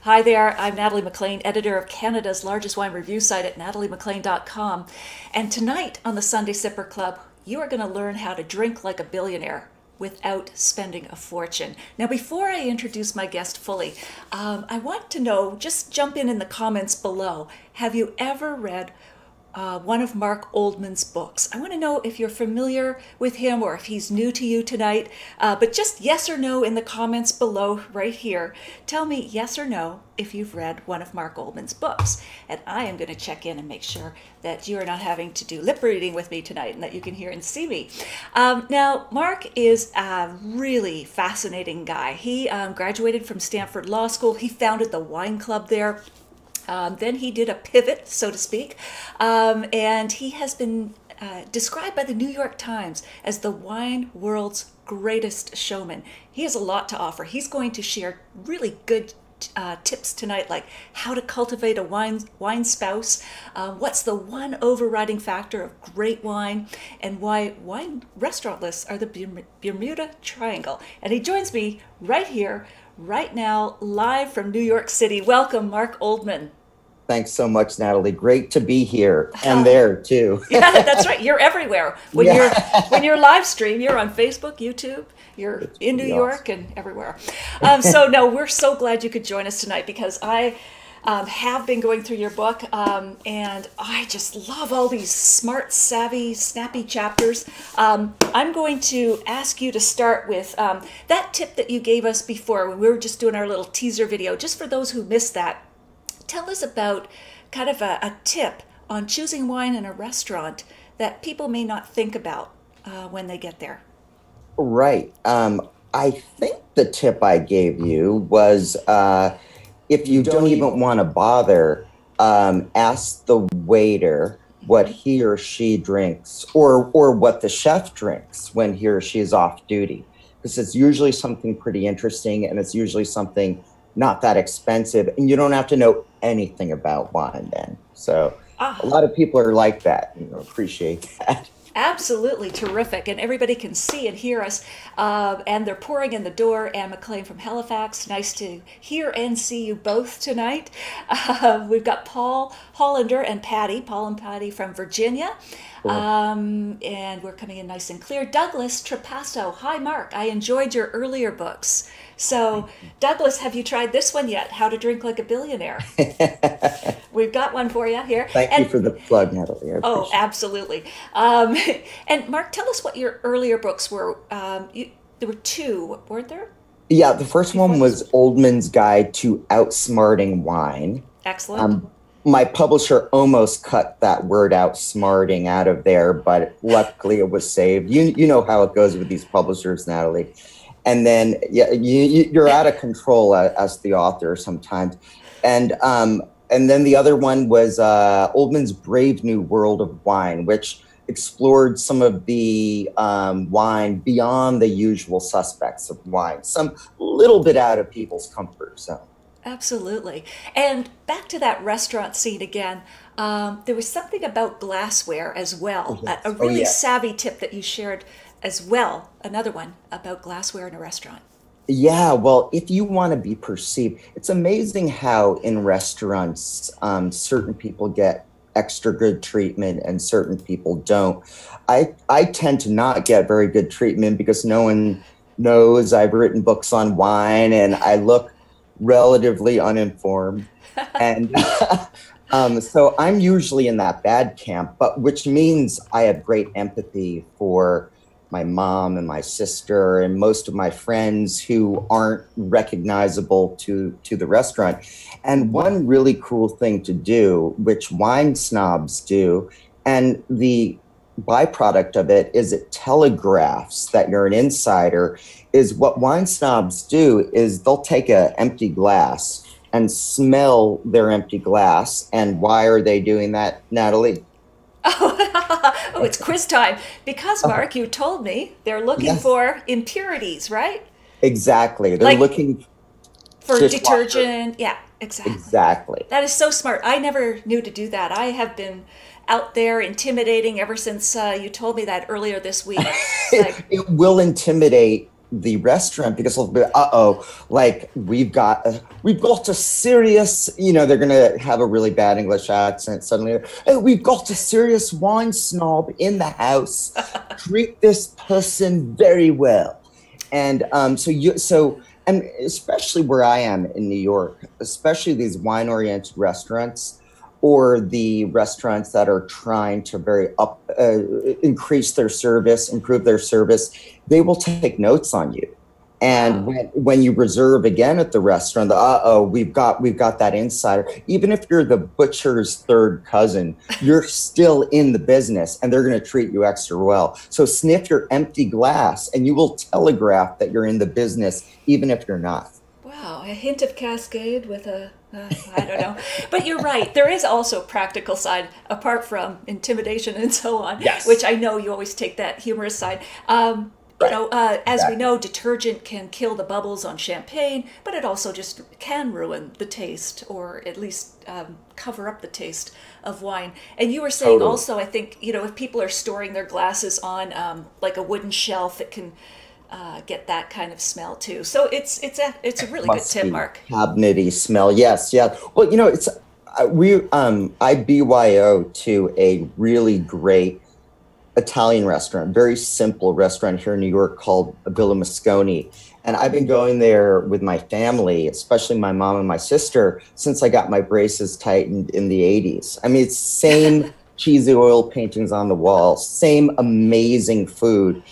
Hi there, I'm Natalie McLean, editor of Canada's largest wine review site at nataliemclean.com. And tonight on the Sunday Sipper Club, you are going to learn how to drink like a billionaire without spending a fortune. Now, before I introduce my guest fully, I want to know, just jump in the comments below, have you ever read one of Mark Oldman's books? I want to know if you're familiar with him or if he's new to you tonight, but just yes or no in the comments below right here. Tell me yes or no if you've read one of Mark Oldman's books. And I am going to check in and make sure that you are not having to do lip reading with me tonight and that you can hear and see me. Now, Mark is a really fascinating guy. He graduated from Stanford Law School. He founded the wine club there. Then he did a pivot, so to speak, and he has been described by the New York Times as the wine world's greatest showman. He has a lot to offer. He's going to share really good tips tonight, like how to cultivate a wine spouse, what's the one overriding factor of great wine, and why wine restaurant lists are the Bermuda Triangle. And he joins me right here, right now, live from New York City. Welcome, Mark Oldman. Thanks so much, Natalie. Great to be here and there too. Yeah, that's right. You're everywhere. When you're live stream, you're on Facebook, YouTube, you're in New York and everywhere. So no, we're so glad you could join us tonight because I have been going through your book and I just love all these smart, savvy, snappy chapters. I'm going to ask you to start with that tip that you gave us before when we were just doing our little teaser video. Just for those who missed that, tell us about kind of a tip on choosing wine in a restaurant that people may not think about when they get there. Right. I think the tip I gave you was if you don't even want to bother, ask the waiter what he or she drinks or what the chef drinks when he or she is off duty. Because it's usually something pretty interesting and it's usually something not that expensive, and you don't have to know anything about wine then. So a lot of people are like that, appreciate that. Absolutely terrific. And everybody can see and hear us. And they're pouring in the door. Anne McLean from Halifax. Nice to hear and see you both tonight. We've got Paul Hollander and Patty. Paul and Patty from Virginia. Cool. And we're coming in nice and clear. Douglas Trapasso. Hi, Mark. I enjoyed your earlier books. So, Douglas, have you tried this one yet? How to Drink Like a Billionaire. We've got one for you here. Thank you for the plug, Natalie. Oh, absolutely. And Mark, tell us what your earlier books were. There were two, weren't there? Yeah, the first one was Oldman's Guide to Outsmarting Wine. Excellent. My publisher almost cut that word outsmarting out of there, but luckily it was saved. You know how it goes with these publishers, Natalie. And then you're out of control as the author sometimes. And then the other one was Oldman's Brave New World of Wine, which explored some of the wine beyond the usual suspects of wine, some little bit out of people's comfort zone. Absolutely. And back to that restaurant scene again, there was something about glassware as well, a really savvy tip that you shared as well, another one about glassware in a restaurant. Yeah, well, if you want to be perceived, it's amazing how in restaurants, certain people get extra good treatment and certain people don't. I tend to not get very good treatment because no one knows I've written books on wine and I look relatively uninformed. And so I'm usually in that bad camp, but which means I have great empathy for my mom and my sister and most of my friends who aren't recognizable to the restaurant. And one really cool thing to do, which wine snobs do, and the byproduct of it is it telegraphs that you're an insider, is what wine snobs do is they'll take an empty glass and smell their empty glass. And why are they doing that, Natalie? Oh, it's quiz time. Because, Mark, you told me they're looking for impurities, right? Exactly. They're looking for detergent. Yeah, exactly. Exactly. That is so smart. I never knew to do that. I have been out there intimidating ever since you told me that earlier this week. It will intimidate the restaurant because they'll be, like we've got a serious, they're gonna have a really bad English accent suddenly. Hey, we've got a serious wine snob in the house. Treat this person very well. And and especially where I am in New York, especially these wine-oriented restaurants or the restaurants that are trying to increase their service, improve their service, they will take notes on you. And when you reserve again at the restaurant, we've got that insider. Even if you're the butcher's third cousin, you're still in the business, and they're going to treat you extra well. So sniff your empty glass, and you will telegraph that you're in the business, even if you're not. Wow, a hint of Cascade with I don't know. But you're right. There is also a practical side, apart from intimidation and so on, yes. Which I know you always take that humorous side. As we know, detergent can kill the bubbles on champagne, but it also just can ruin the taste, or at least cover up the taste of wine. And you were saying also, I think, if people are storing their glasses on like a wooden shelf, it can get that kind of smell too. So it's a really good tip, Mark. Cabinety smell, yes, yeah. Well, I BYO to a really great Italian restaurant, very simple restaurant here in New York called Villa Mosconi. And I've been going there with my family, especially my mom and my sister, since I got my braces tightened in the 80s. I mean, it's same cheesy oil paintings on the wall, same amazing food.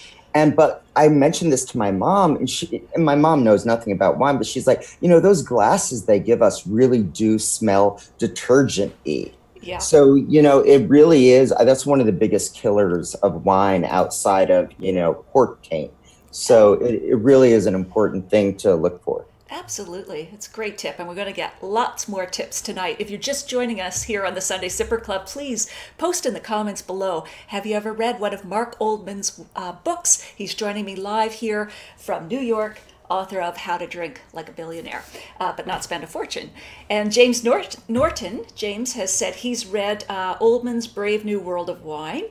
But I mentioned this to my mom, and my mom knows nothing about wine, but she's like, those glasses they give us really do smell detergent-y. Yeah. So, it really is. That's one of the biggest killers of wine outside of, port taint. So it really is an important thing to look for. Absolutely. It's a great tip. And we're going to get lots more tips tonight. If you're just joining us here on the Sunday Sipper Club, please post in the comments below. Have you ever read one of Mark Oldman's books? He's joining me live here from New York, author of How to Drink Like a Billionaire, but Not Spend a Fortune. And James Norton, James has said he's read Oldman's Brave New World of Wine.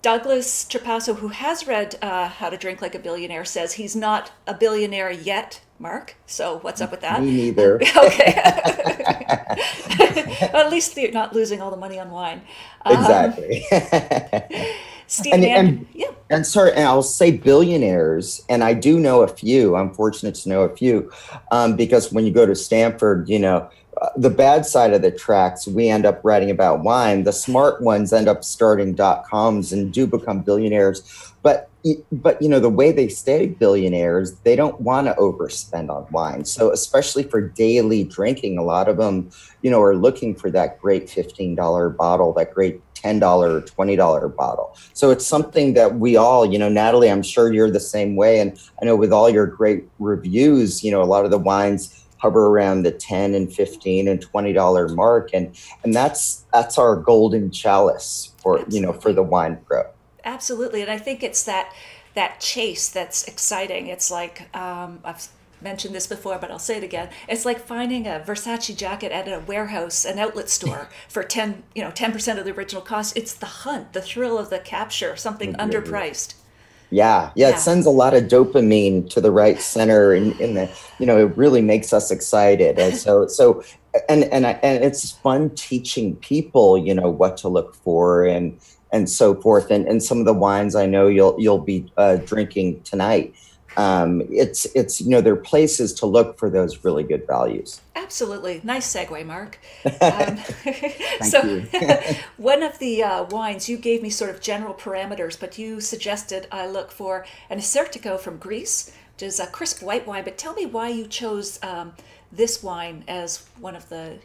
Douglas Trapasso, who has read How to Drink Like a Billionaire, says he's not a billionaire yet, Mark. So what's up with that? Me neither. Okay. Well, at least you're not losing all the money on wine. Exactly. Steve, and I'll say billionaires, and I do know a few. I'm fortunate to know a few, because when you go to Stanford, the bad side of the tracks, we end up writing about wine. The smart ones end up starting .coms and do become billionaires. But the way they stay billionaires, they don't want to overspend on wine. So especially for daily drinking, a lot of them, are looking for that great $15 bottle, that great $10 or $20 bottle. So it's something that we all, Natalie, I'm sure you're the same way. And I know with all your great reviews, a lot of the wines hover around the $10 and $15 and $20 mark. And that's our golden chalice for, for the wine pro. Absolutely. And I think it's that chase that's exciting. It's like, I've mentioned this before, but I'll say it again. It's like finding a Versace jacket at a warehouse, an outlet store for 10% of the original cost. It's the hunt, the thrill of the capture, something underpriced. Yeah. It sends a lot of dopamine to the right center in the, it really makes us excited. And and it's fun teaching people, what to look for and so forth. And some of the wines I know you'll be drinking tonight. It's there are places to look for those really good values. Absolutely. Nice segue, Mark. Thank you. One of the wines, you gave me sort of general parameters, but you suggested I look for an Acertico from Greece, which is a crisp white wine. But tell me why you chose this wine as one of the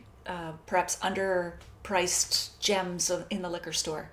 perhaps underpriced gems in the liquor store.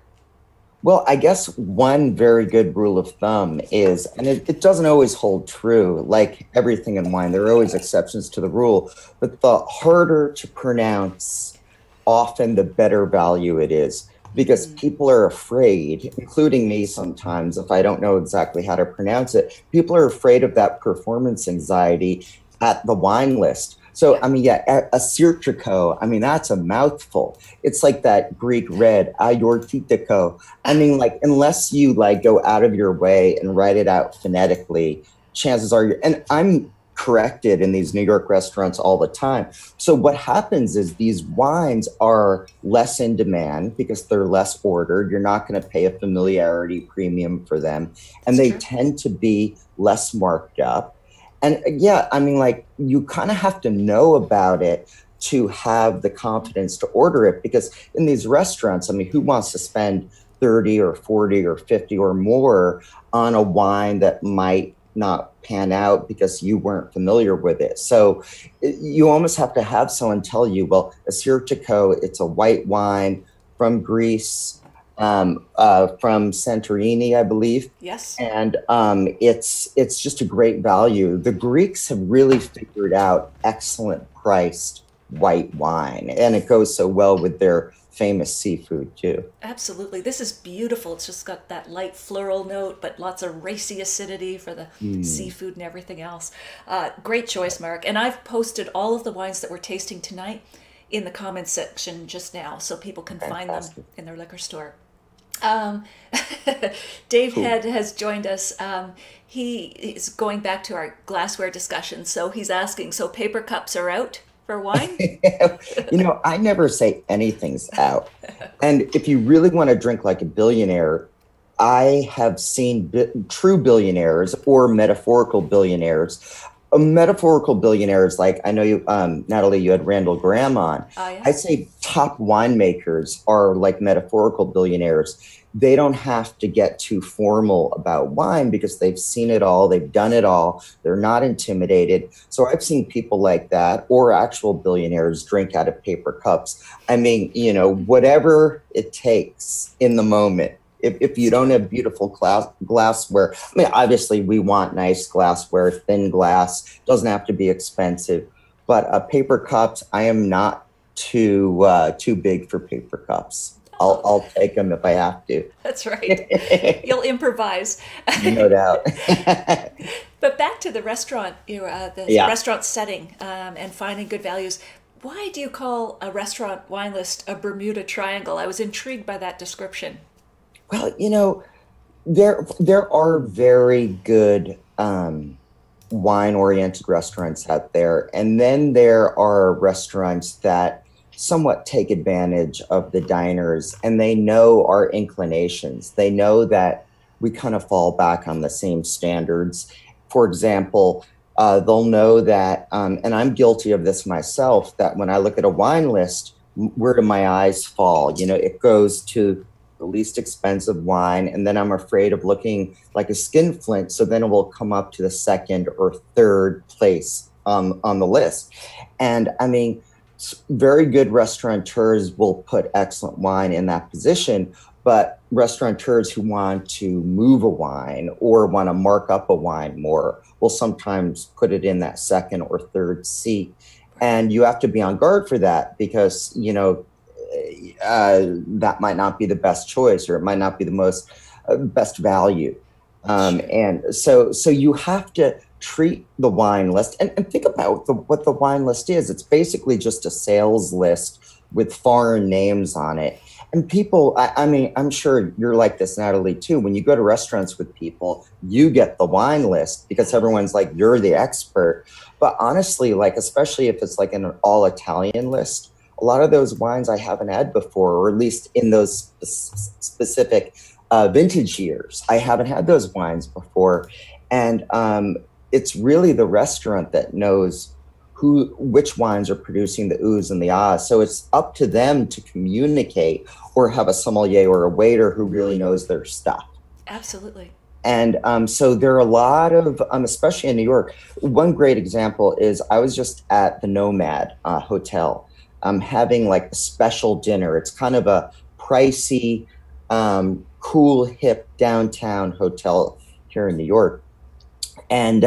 Well, I guess one very good rule of thumb is, and it doesn't always hold true, like everything in wine, there are always exceptions to the rule, but the harder to pronounce, often the better value it is, because people are afraid, including me sometimes, if I don't know exactly how to pronounce it, people are afraid of that performance anxiety at the wine list. So, Acertico, that's a mouthful. It's like that Greek red, ayortitiko. Unless you go out of your way and write it out phonetically, chances are, and I'm corrected in these New York restaurants all the time. So what happens is these wines are less in demand because they're less ordered. You're not going to pay a familiarity premium for them. And they tend to be less marked up. And yeah, I mean, like, you kind of have to know about it to have the confidence to order it, because in these restaurants, I mean, who wants to spend 30 or 40 or 50 or more on a wine that might not pan out because you weren't familiar with it? So you almost have to have someone tell you, well, Assyrtiko, it's a white wine from Greece, from Santorini, I believe. Yes. And it's just a great value. The Greeks have really figured out excellent priced white wine, and it goes so well with their famous seafood too. Absolutely. This is beautiful. It's just got that light floral note, but lots of racy acidity for the seafood and everything else. Great choice, Mark. And I've posted all of the wines that we're tasting tonight in the comments section just now, so people can find them in their liquor store. Dave Head has joined us. He is going back to our glassware discussion. So he's asking, so paper cups are out for wine? You know, I never say anything's out. And if you really want to drink like a billionaire, I have seen true billionaires or metaphorical billionaires. A metaphorical billionaires, like, I know you, Natalie, you had Randall Graham on. Yeah. I say top winemakers are like metaphorical billionaires. They don't have to get too formal about wine because they've seen it all. They've done it all. They're not intimidated. So I've seen people like that, or actual billionaires, drink out of paper cups. I mean, you know, whatever it takes in the moment. If you don't have beautiful glassware, I mean, obviously we want nice glassware, thin glass, doesn't have to be expensive, but paper cups, I am not too big for paper cups. I'll take them if I have to. That's right. You'll improvise. No doubt. But back to the restaurant, restaurant setting and finding good values. Why do you call a restaurant wine list a Bermuda Triangle? I was intrigued by that description. Well, you know, there are very good wine-oriented restaurants out there, and then there are restaurants that somewhat take advantage of the diners, and they know our inclinations. They know that we kind of fall back on the same standards. For example, they'll know that, and I'm guilty of this myself, that when I look at a wine list, where do my eyes fall? You know, it goes to the least expensive wine, and then I'm afraid of looking like a skinflint, so then it will come up to the second or third place on the list. And I mean, very good restaurateurs will put excellent wine in that position, but restaurateurs who want to move a wine or want to mark up a wine more will sometimes put it in that second or third seat. And you have to be on guard for that, because, you know, that might not be the best choice, or it might not be the most best value. And so you have to treat the wine list and think about what the wine list is. It's basically just a sales list with foreign names on it. And people, I mean, I'm sure you're like this, Natalie, too. When you go to restaurants with people, you get the wine list because everyone's like, you're the expert. But honestly, like, especially if it's like an all Italian list, a lot of those wines I haven't had before, or at least in those specific vintage years, I haven't had those wines before. And it's really the restaurant that knows which wines are producing the oohs and the ahs. So it's up to them to communicate, or have a sommelier or a waiter who really knows their stuff. Absolutely. And so there are a lot of, especially in New York, one great example is I was just at the Nomad Hotel. Having like a special dinner. It's kind of a pricey, cool, hip downtown hotel here in New York. And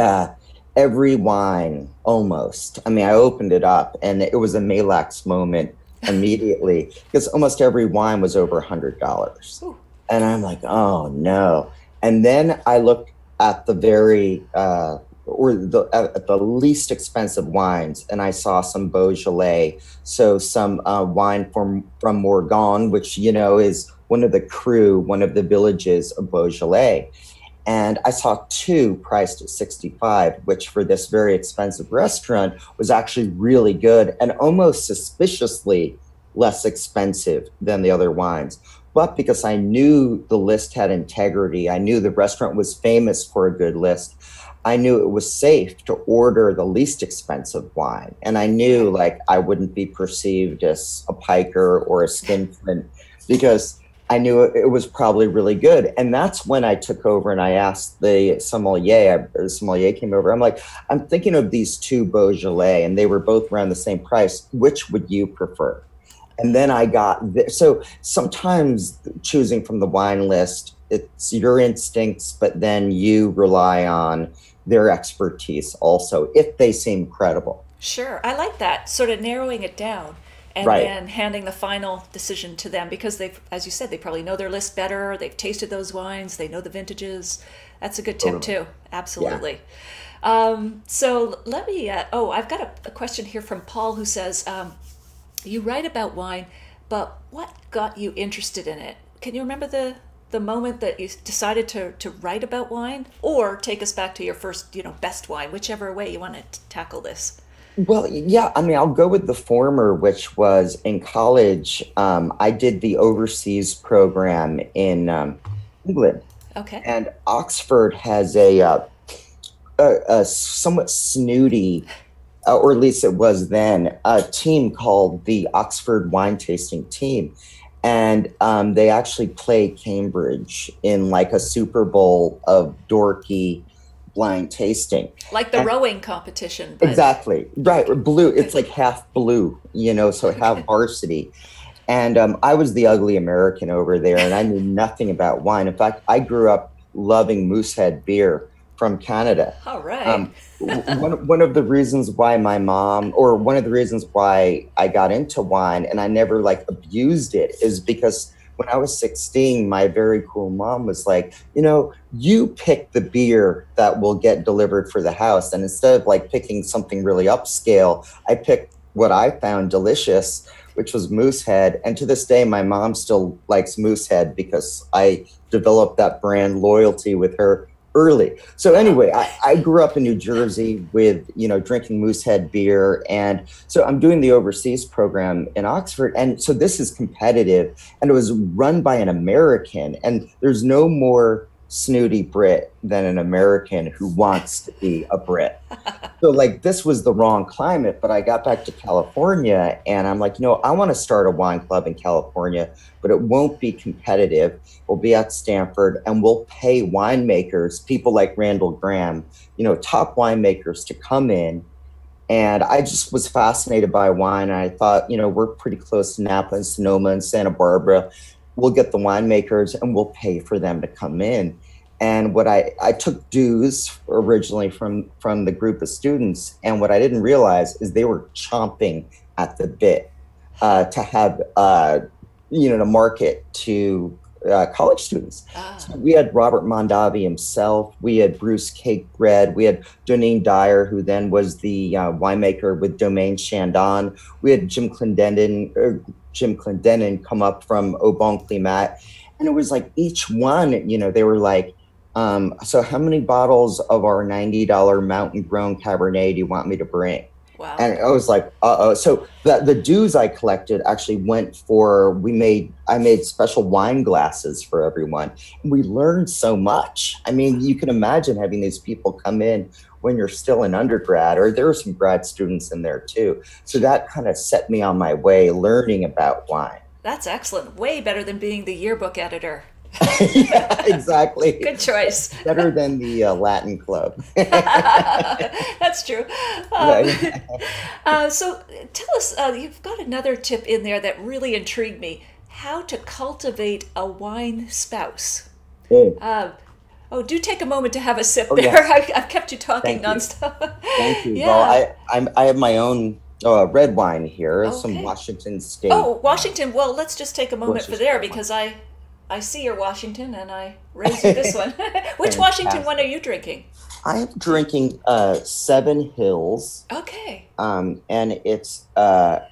every wine, almost, I mean, I opened it up and it was a Malax moment immediately, because almost every wine was over $100. And I'm like, oh no. And then I looked at the very, at the least expensive wines, and I saw some Beaujolais, so some wine from Morgon, which, you know, is one of the villages of Beaujolais. And I saw two priced at 65, which for this very expensive restaurant was actually really good and almost suspiciously less expensive than the other wines. But because I knew the list had integrity, I knew the restaurant was famous for a good list, I knew it was safe to order the least expensive wine. And I knew like I wouldn't be perceived as a piker or a skinflint because I knew it was probably really good. And that's when I took over and I asked the sommelier, the sommelier came over. I'm like, I'm thinking of these two Beaujolais and they were both around the same price. Which would you prefer? And then I got so sometimes choosing from the wine list, it's your instincts, but then you rely on their expertise also, if they seem credible. Sure. I like that, sort of narrowing it down and Right. then handing the final decision to them because they've, as you save, they probably know their list better. They've tasted those wines. They know the vintages. That's a good tip Totally. too. Absolutely. So let me, I've got a question here from Paul who says, you write about wine, but what got you interested in it? Can you remember the moment that you decided to write about wine, or take us back to your first, best wine, whichever way you want to tackle this? Well, yeah, I mean, I'll go with the former, which was in college. I did the overseas program in England, Okay. and Oxford has a somewhat snooty, or at least it was then, a team called the Oxford Wine Tasting Team. And they actually play Cambridge in like a Super Bowl of dorky blind tasting. Like the And rowing competition, but exactly. Right. Blue. It's okay. like half blue, so half Okay. varsity. And I was the ugly American over there, and I knew nothing about wine. In fact, I grew up loving Moosehead beer from Canada. All right. Um, one of the reasons why my mom, or one of the reasons why I got into wine and I never like abused it, is because when I was 16, my very cool mom was like, you pick the beer that will get delivered for the house. And instead of like picking something really upscale, I picked what I found delicious, which was Moosehead. And to this day, my mom still likes Moosehead because I developed that brand loyalty with her early. So Wow. anyway, I grew up in New Jersey with, drinking Moosehead beer. And so I'm doing the overseas program in Oxford. And so this is competitive and it was run by an American. And there's no more snooty Brit than an American who wants to be a Brit. So like this was the wrong climate, but I got back to California and I'm like, I want to start a wine club in California, but it won't be competitive. We'll be at Stanford and we'll pay winemakers, people like Randall Graham, top winemakers to come in. And I just was fascinated by wine. And I thought, we're pretty close to Napa and Sonoma and Santa Barbara. We'll get the winemakers and we'll pay for them to come in. And what I took dues originally from the group of students. And what I didn't realize is they were chomping at the bit to have, to market to college students. Ah, So we had Robert Mondavi himself. We had Bruce Cakebread. We had Doneen Dyer, who then was the winemaker with Domaine Chandon. We had Jim Clendenin come up from Au Bon Climat. And it was like each one, they were like, so how many bottles of our $90 mountain grown Cabernet do you want me to bring? wow. And I was like, uh-oh. So the dues I collected actually went for, I made special wine glasses for everyone. And we learned so much. I mean, you can imagine having these people come in when you're still an undergrad, or there were some grad students in there too. So that kind of set me on my way learning about wine. That's excellent. Way better than being the yearbook editor. Yeah, exactly. Good choice. Better than the Latin club. That's true. Um, Right. so tell us, you've got another tip in there that really intrigued me: how to cultivate a wine spouse. Oh, Uh, do take a moment to have a sip oh, there. yes. I've kept you talking Thank you. nonstop. Thank you. Well, Yeah. I have my own red wine here, some Okay. Washington State. Oh, Washington. Well, let's just take a moment for Worcestershire there wine. because I see your Washington and I raised you this one. Which Washington one are Fantastic. you drinking? I'm drinking Seven Hills, Okay. and it's a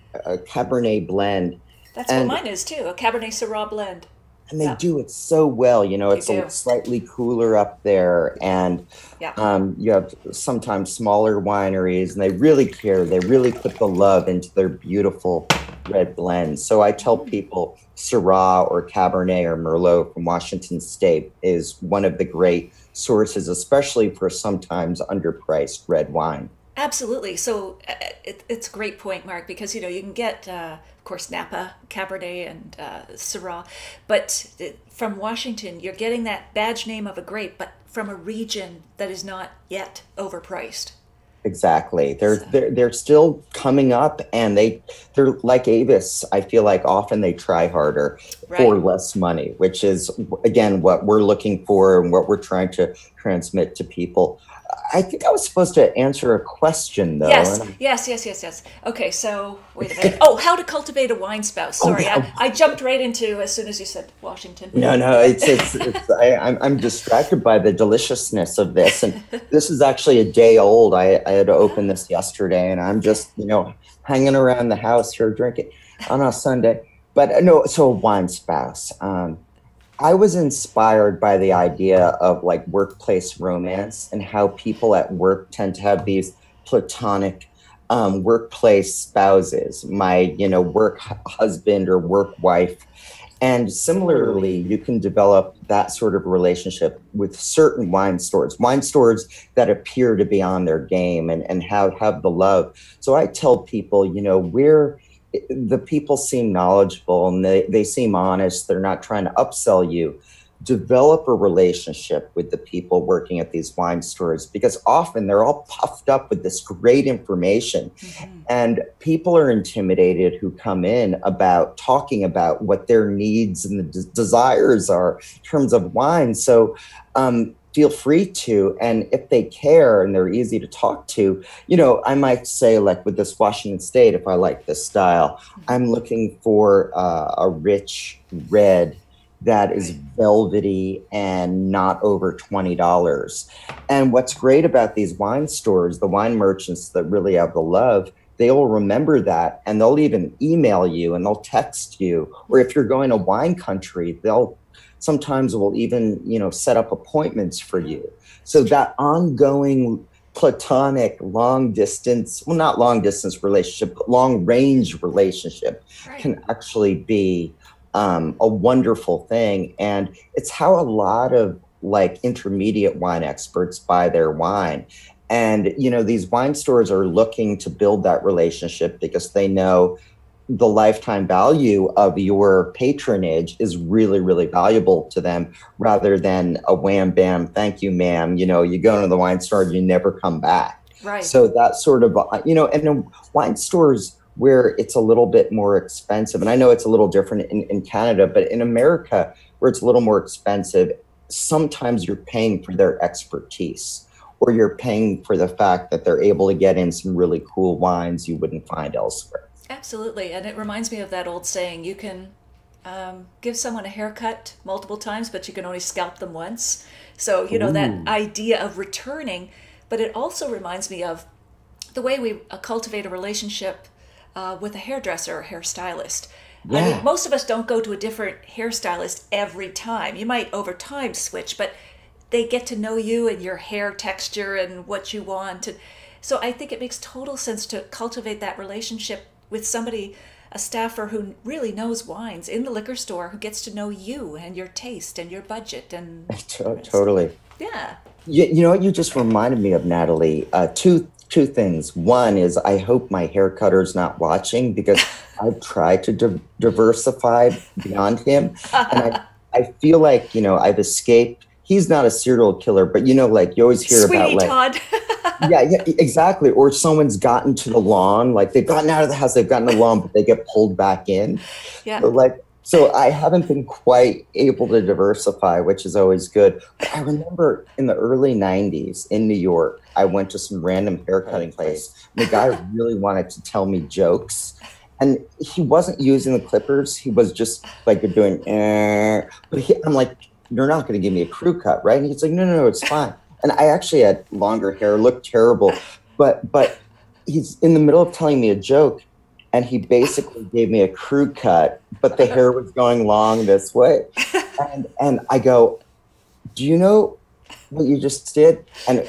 Cabernet blend. That's what And mine is too, a Cabernet Syrah blend. and they do it so well. You know, it's a slightly cooler up there, and you have sometimes smaller wineries, and they really care. They really put the love into their beautiful red blends. So I tell people Syrah or Cabernet or Merlot from Washington State is one of the great sources, especially for sometimes underpriced red wine. Absolutely. So it's a great point, Mark, because you know you can get, of course, Napa, Cabernet, and Syrah, but from Washington, you're getting that badge name of a grape, but from a region that is not yet overpriced. Exactly. They're still coming up, and they're like Avis. I feel like often they try harder for less money, which is again what we're looking for and what we're trying to transmit to people. I think I was supposed to answer a question, though. Yes. Okay, so wait a minute. Oh, how to cultivate a wine spouse. Sorry, I jumped right into as soon as you said Washington. No, I'm distracted by the deliciousness of this, and this is actually a day old. I had to open this yesterday, and I'm just hanging around the house here drinking on a Sunday. But no, so a wine spouse. I was inspired by the idea of like workplace romance and how people at work tend to have these platonic workplace spouses, my, work husband or work wife. And similarly, you can develop that sort of relationship with certain wine stores that appear to be on their game and have the love. So I tell people, the people seem knowledgeable and they seem honest. They're not trying to upsell you. Develop a relationship with the people working at these wine stores, because often they're all puffed up with this great information. Mm-hmm. And people are intimidated who come in about talking about what their needs and the desires are in terms of wine. So feel free to, and if they care and they're easy to talk to, I might say, like with this Washington State, if I like this style, I'm looking for a rich red that is velvety and not over $20. And what's great about these wine stores, the wine merchants that really have the love, they will remember that, and they'll even email you and they'll text you. Or if you're going to wine country, sometimes will even, set up appointments for you. So that ongoing platonic long distance relationship, but long range relationship can actually be a wonderful thing. And it's how a lot of like intermediate wine experts buy their wine. And, these wine stores are looking to build that relationship because they know the lifetime value of your patronage is really, really valuable to them, rather than a wham bam, thank you, ma'am. You go into the wine store and you never come back. Right. So that sort of, and in wine stores where it's a little bit more expensive, and I know it's a little different in Canada, but in America where it's a little more expensive, sometimes you're paying for their expertise, or you're paying for the fact that they're able to get in some really cool wines you wouldn't find elsewhere. Absolutely. And it reminds me of that old saying, you can give someone a haircut multiple times, but you can only scalp them once. So, that idea of returning, but it also reminds me of the way we cultivate a relationship with a hairdresser or hairstylist. Yeah. I mean, most of us don't go to a different hairstylist every time. You might over time switch, but they get to know you and your hair texture and what you want. And so I think it makes total sense to cultivate that relationship with somebody, a staffer who really knows wines in the liquor store, who gets to know you and your taste and your budget. And totally. Yeah. You know what you just reminded me of, Natalie? Two things. One is I hope my hair cutter's not watching, because I've tried to diversify beyond him. And I feel like, I've escaped. He's not a serial killer, but like you always hear Sweetie about Todd. Yeah, exactly. Or someone's gotten to the lawn, like they've gotten out of the house, they've gotten to the lawn, but they get pulled back in. Yeah. So I haven't been quite able to diversify, which is always good. But I remember in the early 90s in New York, I went to some random haircutting place. And the guy really wanted to tell me jokes. And he wasn't using the clippers. He was just like doing, but I'm like, you're not going to give me a crew cut, right? And he's like, no, it's fine. And I actually had longer hair, looked terrible, but he's in the middle of telling me a joke, and he basically gave me a crew cut, but the hair was going long this way. And I go, do you know what you just did? And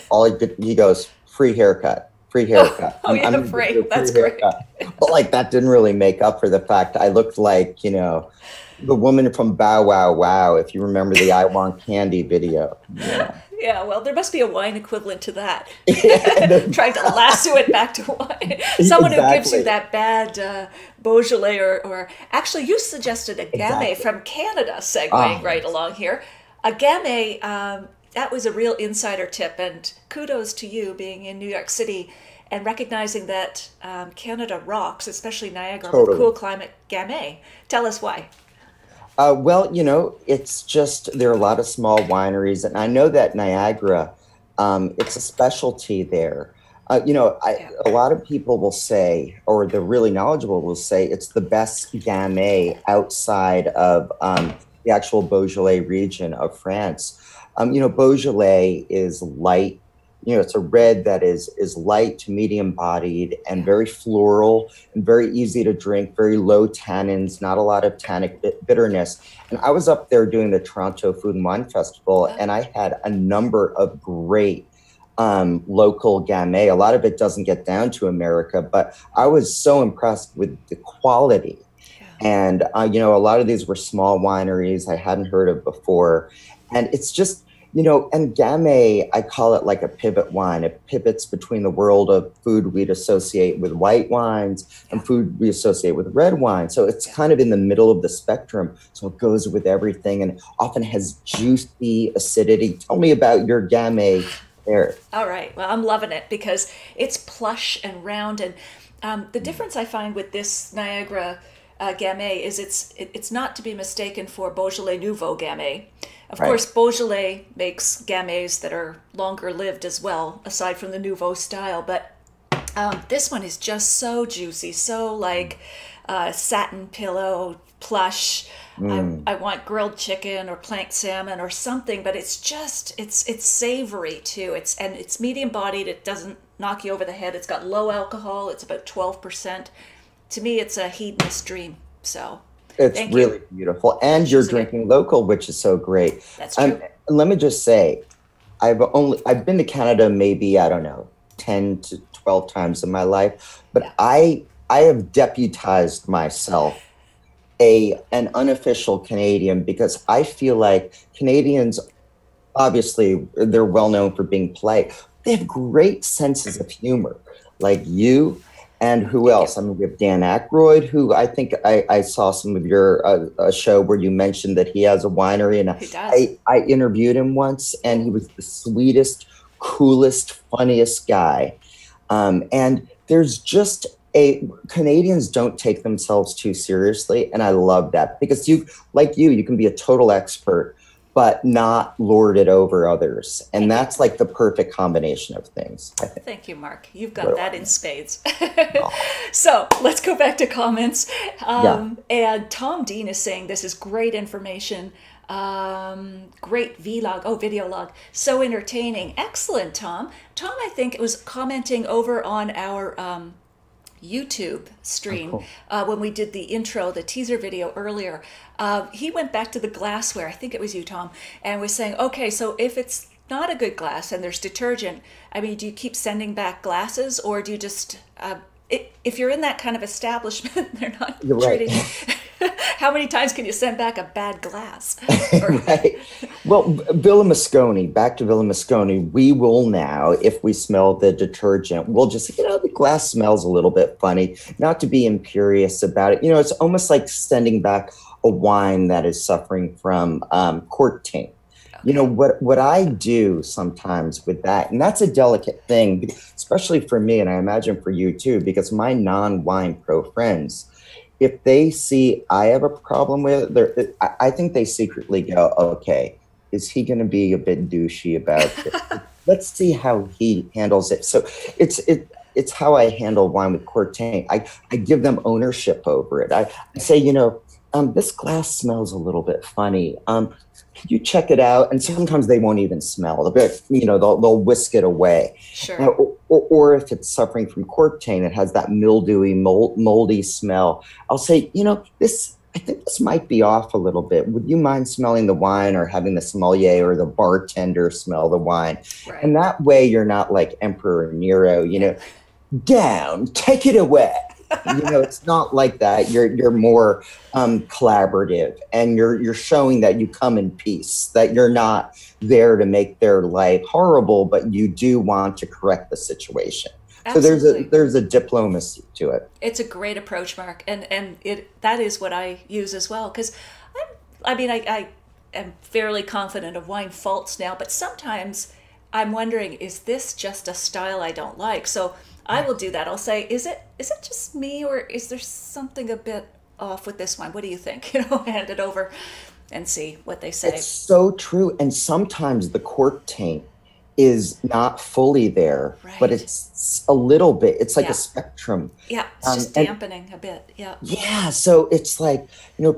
he goes, free haircut, free haircut. Oh, yeah, I'm going to give you free. a That's free great. haircut. But like that didn't really make up for the fact I looked like, the woman from Bow Wow Wow, if you remember the I Want Candy video. Yeah. Yeah, well, there must be a wine equivalent to that. Yeah, Trying to lasso it back to wine. Someone who gives you exactly. that bad Beaujolais, or actually, you suggested a Gamay Exactly. from Canada, segueing Ah, right along here. A Gamay, that was a real insider tip, and kudos to you being in New York City and recognizing that Canada rocks, especially Niagara, with totally. cool climate Gamay. Tell us why. Well, it's just there are a lot of small wineries, and I know that Niagara, it's a specialty there. Yeah. A lot of people will say, or the really knowledgeable will say, it's the best Gamay outside of the actual Beaujolais region of France. Beaujolais is light. It's a red that is light to medium bodied and Yeah. very floral and very easy to drink, very low tannins, not a lot of tannic bitterness. And I was up there doing the Toronto Food and Wine Festival, Oh, and I had a number of great local Gamay. A lot of it doesn't get down to America, but I was so impressed with the quality. yeah. And, a lot of these were small wineries I hadn't heard of before. And it's just, and Gamay, I call it like a pivot wine. It pivots between the world of food we'd associate with white wines Yeah. and food we associate with red wine. So it's Yeah. kind of in the middle of the spectrum. So it goes with everything and often has juicy acidity. Tell me about your Gamay there. All right. Well, I'm loving it because it's plush and round, and the difference I find with this Niagara Gamay is it's not to be mistaken for Beaujolais Nouveau Gamay. Of Right. course, Beaujolais makes Gamays that are longer lived as well, aside from the Nouveau style. But this one is just so juicy, so like satin pillow, plush. Mm. I want grilled chicken or planked salmon or something, but it's savory too. It's medium bodied. It doesn't knock you over the head. It's got low alcohol. It's about 12%. To me, it's a hedonist dream. So, It's thank you really beautiful. for And you're choosing it. drinking local, which is so great. That's true. Let me just say, I've been to Canada maybe, I don't know, 10 to 12 times in my life, Yeah. but I have deputized myself an unofficial Canadian because I feel like Canadians, obviously they're well known for being polite. They have great senses of humor, like you. And who Thank you. else? I mean, we have Dan Aykroyd, who I think I saw some of your show where you mentioned that he has a winery, and Who does? I interviewed him once, and he was the sweetest, coolest, funniest guy. And there's just Canadians don't take themselves too seriously, and I love that because you can be a total expert, but not lord it over others, and Thank you. that's like the perfect combination of things, I think. Thank you, Mark. You've got What do that I in know? spades. Oh, So let's go back to comments. yeah. And Tom Dean is saying this is great information. Great vlog. Oh, video log. So entertaining. Excellent, Tom. Tom, I think, was commenting over on our YouTube Oh, stream cool. when we did the intro, the teaser video earlier. He went back to the glassware, I think it was you, Tom, and was saying, okay, so if it's not a good glass and there's detergent, I mean, do you keep sending back glasses, or do you just, if you're in that kind of establishment, they're not You're right. treating, how many times can you send back a bad glass? Or, Right. Well, Villa Moscone, back to Villa Moscone, we will now, if we smell the detergent, we'll just, the glass smells a little bit funny, not to be imperious about it. It's almost like sending back a wine that is suffering from cork taint. okay. What I do sometimes with that, and that's a delicate thing, especially for me, and I imagine for you too, because my non-wine pro friends, if they see I have a problem with it, I think they secretly go, okay, is he going to be a bit douchey about it? Let's see how he handles it. So it's how I handle wine with Courtain. I give them ownership over it. I say, this glass smells a little bit funny. Could you check it out? And sometimes they won't even smell. They'll whisk it away. Sure. Or if it's suffering from cork taint, it has that mildewy, moldy smell. I'll say, I think this might be off a little bit. Would you mind smelling the wine or having the sommelier or the bartender smell the wine? Right. And that way you're not like Emperor Nero, down, take it away. It's not like that. You're more collaborative, and you're showing that you come in peace, that you're not there to make their life horrible, but you do want to correct the situation. Absolutely. So there's a diplomacy to it. It's a great approach, Mark, and that is what I use as well. Because I am fairly confident of wine faults now, but sometimes I'm wondering, is this just a style I don't like? So I will do that. I'll say, is it just me, or is there something a bit off with this wine? What do you think? Hand it over and see what they say. It's so true. And sometimes the cork taint is not fully there, right. But it's a little bit. It's like a spectrum. Yeah, it's just dampening a bit. Yeah. Yeah. So it's like,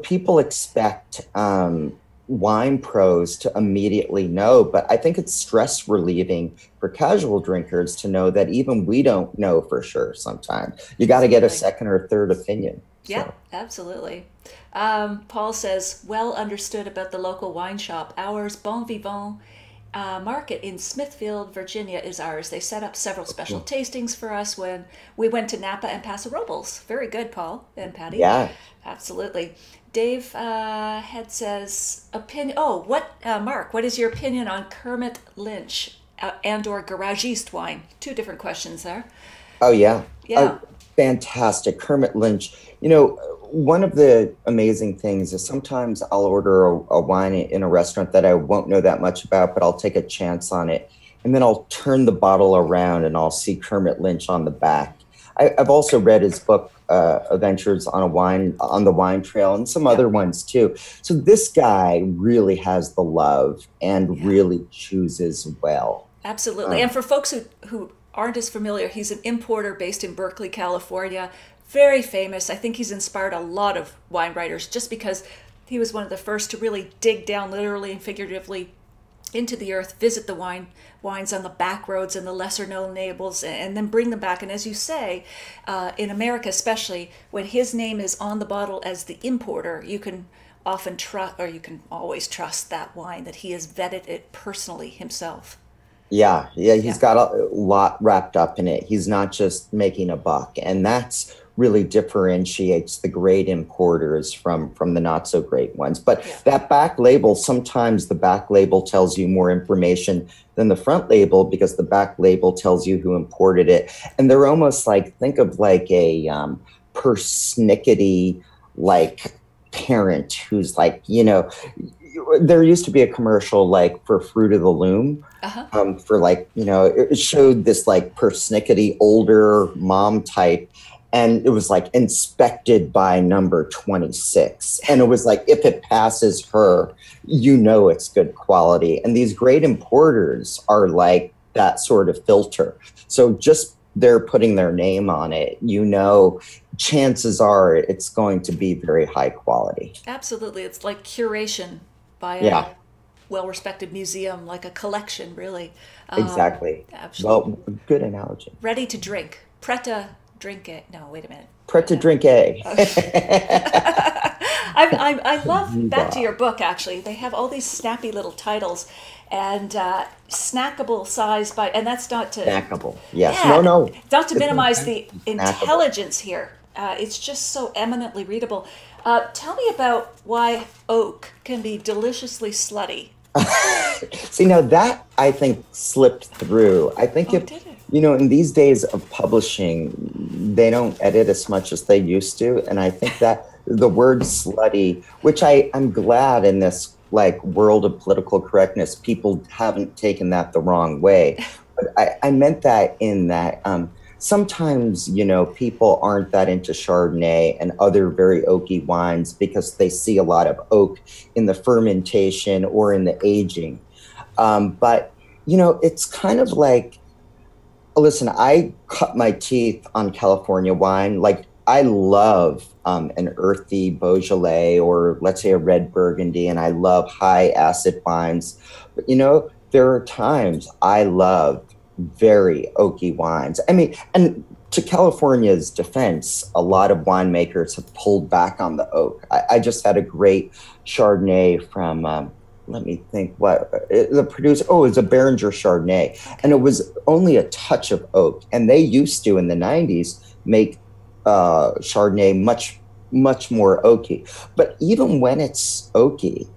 people expect wine pros to immediately know, but I think it's stress relieving for casual drinkers to know that even we don't know for sure sometimes. You got to get a second or third opinion. Yeah, so. Absolutely. Paul says, well understood about the local wine shop. Ours, Bon Vivant Market in Smithfield, Virginia is ours. They set up several special tastings for us when we went to Napa and Paso Robles. Very good, Paul and Patty. Yeah. Absolutely. Dave Head says, Mark, what is your opinion on Kermit Lynch and or Garagiste wine? Two different questions there. Oh, yeah. Yeah. Oh, fantastic. Kermit Lynch. One of the amazing things is sometimes I'll order a wine in a restaurant that I won't know that much about, but I'll take a chance on it. And then I'll turn the bottle around and I'll see Kermit Lynch on the back. I've also read his book, Adventures on the Wine Trail, and some other ones too. So this guy really has the love and really chooses well. Absolutely. And for folks who aren't as familiar, he's an importer based in Berkeley, California. Very famous. I think he's inspired a lot of wine writers just because he was one of the first to really dig down literally and figuratively into the earth, visit the wines on the back roads and the lesser known labels, and then bring them back. And as you say, in America especially, when his name is on the bottle as the importer, you can often trust, or you can always trust that wine, that he has vetted it personally himself. Yeah, he's got a lot wrapped up in it. He's not just making a buck, and that's really differentiates the great importers from the not so great ones. But that back label, sometimes the back label tells you more information than the front label because the back label tells you who imported it. And they're almost like, think of like a persnickety like parent who's like, there used to be a commercial like for Fruit of the Loom. For like, it showed this like persnickety older mom type. And it was like inspected by number 26. And it was like, if it passes her, it's good quality. And these great importers are like that sort of filter. So just they're putting their name on it, chances are it's going to be very high quality. Absolutely. It's like curation by a well-respected museum, like a collection, really. Exactly. Absolutely. Well, good analogy. Ready to drink. Preta drink it. No, wait a minute. Preta drink a. I love, back to your book, actually, they have all these snappy little titles and snackable size and that's not to... Snackable, yes. Yeah, no. Not to minimize the intelligence here. It's just so eminently readable. Tell me about why oak can be deliciously slutty. See, now that I think slipped through. I think in these days of publishing, they don't edit as much as they used to. And I think that the word slutty, which I'm glad in this like world of political correctness, people haven't taken that the wrong way. But I meant that in that sometimes, people aren't that into Chardonnay and other very oaky wines because they see a lot of oak in the fermentation or in the aging. But, it's kind of like, listen, I cut my teeth on California wine. Like, I love an earthy Beaujolais or let's say a red Burgundy, and I love high acid wines. But, there are times I love very oaky wines. I mean, and to California's defense, a lot of winemakers have pulled back on the oak. I just had a great Chardonnay from, let me think the producer, oh, it was a Beringer Chardonnay. Okay. And it was only a touch of oak. And they used to, in the 90s, make Chardonnay much more oaky. But even when it's oaky,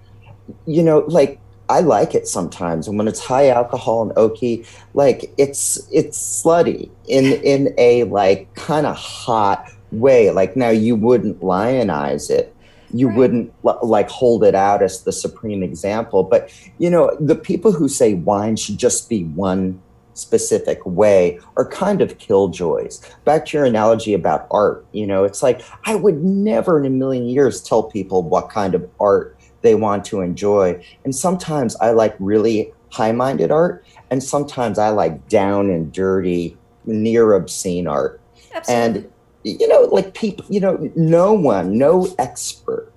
you know, like, I like it sometimes, and when it's high alcohol and oaky, like it's slutty in a like kind of hot way. Like, now you wouldn't lionize it, you Right. wouldn't like hold it out as the supreme example. But you know, the people who say wine should just be one specific way are kind of killjoys. Back to your analogy about art, you know, it's like I would never in a million years tell people what kind of art they want to enjoy. And sometimes I like really high-minded art, and sometimes I like down and dirty, near obscene art. Absolutely. And you know, like people, you know, no expert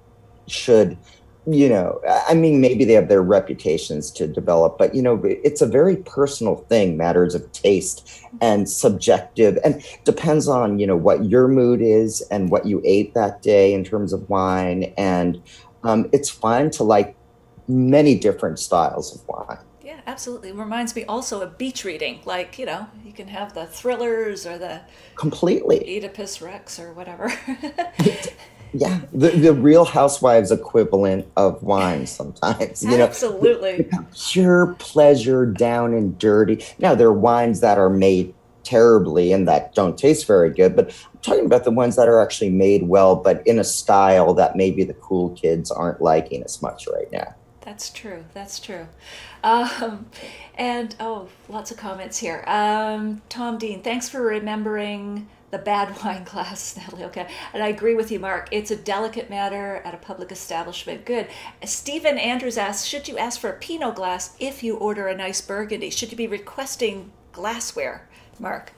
should, you know, I mean, maybe they have their reputations to develop, but you know, it's a very personal thing, matters of taste and subjective, and depends on, you know, what your mood is and what you ate that day in terms of wine. And it's fun to like many different styles of wine. Yeah, absolutely. It reminds me also of beach reading. Like, you know, you can have the thrillers or the Completely. Oedipus Rex or whatever. Yeah, the Real Housewives equivalent of wine sometimes, you know, Absolutely. pure pleasure, down and dirty. Now, there are wines that are made terribly and that don't taste very good, but I'm talking about the ones that are actually made well, but in a style that maybe the cool kids aren't liking as much right now. That's true. That's true. Um, and oh, lots of comments here. Tom Dean, thanks for remembering the bad wine glass, Natalie. Okay. And I agree with you, Mark. It's a delicate matter at a public establishment. Good. Stephen Andrews asks, should you ask for a Pinot glass if you order a nice Burgundy? Should you be requesting glassware, Mark?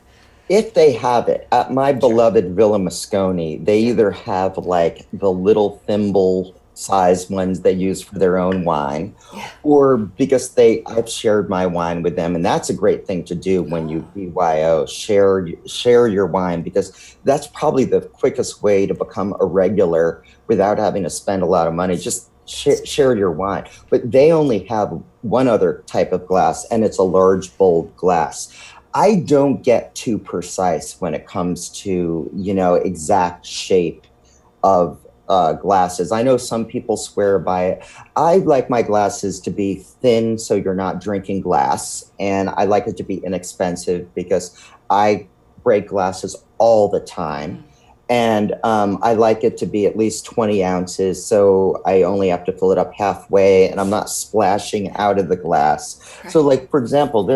If they have it, at my beloved Villa Moscone, they either have like the little thimble size ones they use for their own wine, Yeah. or because I've shared my wine with them, and that's a great thing to do when you BYO, share your wine, because that's probably the quickest way to become a regular without having to spend a lot of money. Just share your wine. But they only have one other type of glass, and it's a large, bold glass. I don't get too precise when it comes to, you know, exact shape of glasses. I know some people swear by it. I like my glasses to be thin so you're not drinking glass. And I like it to be inexpensive because I break glasses all the time. And I like it to be at least 20 ounces, so I only have to fill it up halfway, and I'm not splashing out of the glass. Right. So, like, for example,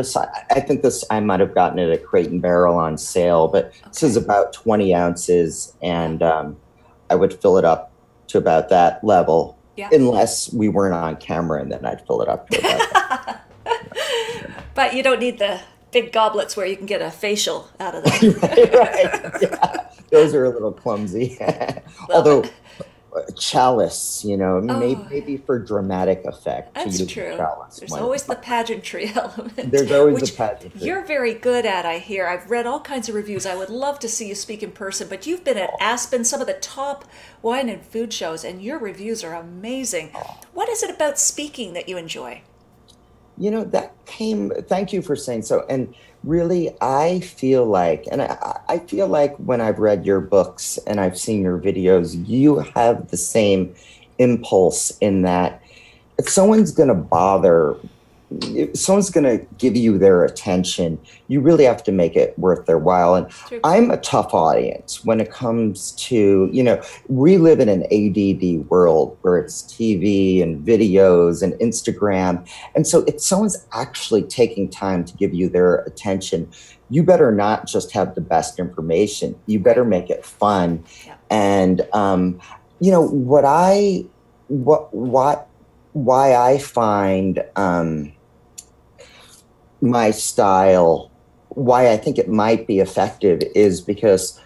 I think this, I might have gotten it at Crate and Barrel on sale, but this is about 20 ounces, and I would fill it up to about that level, unless we weren't on camera, and then I'd fill it up to about that. But you don't need the big goblets where you can get a facial out of them. Right. Yeah. Those are a little clumsy. Although chalice, you know, maybe for dramatic effect. That's true. There's always the pageantry element. There's always the pageantry. You're very good at, I hear. I've read all kinds of reviews. I would love to see you speak in person, but you've been at Aspen, some of the top wine and food shows, and your reviews are amazing. What is it about speaking that you enjoy? You know, thank you for saying so. And really, I feel like when I've read your books and I've seen your videos, you have the same impulse in that if someone's going to give you their attention, you really have to make it worth their while. And I'm a tough audience when it comes to, you know, we live in an ADD world where it's TV and videos and Instagram. And so if someone's actually taking time to give you their attention, you better not just have the best information. You better make it fun. Yeah. And, you know, why I find my style, why I think it might be effective is because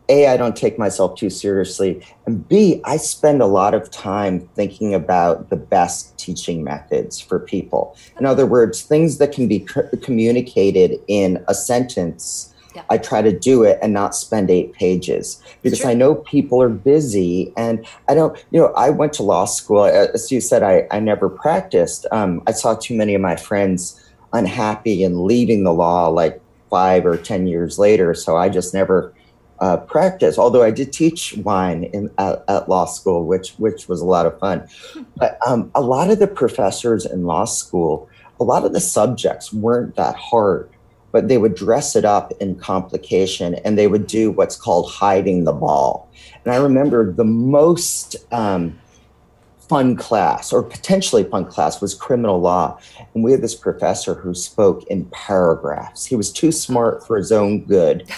A, I don't take myself too seriously, and B, I spend a lot of time thinking about the best teaching methods for people. In other words, things that can be communicated in a sentence Yeah. I try to do it and not spend 8 pages because Sure. I know people are busy and I don't, I went to law school. As you said, I never practiced. I saw too many of my friends unhappy and leaving the law like 5 or 10 years later. So I just never practiced, although I did teach wine at law school, which was a lot of fun. But a lot of the professors in law school, a lot of the subjects weren't that hard, but they would dress it up in complication and they would do what's called hiding the ball. And I remember the most fun class or potentially fun class was criminal law. And we had this professor who spoke in paragraphs. He was too smart for his own good.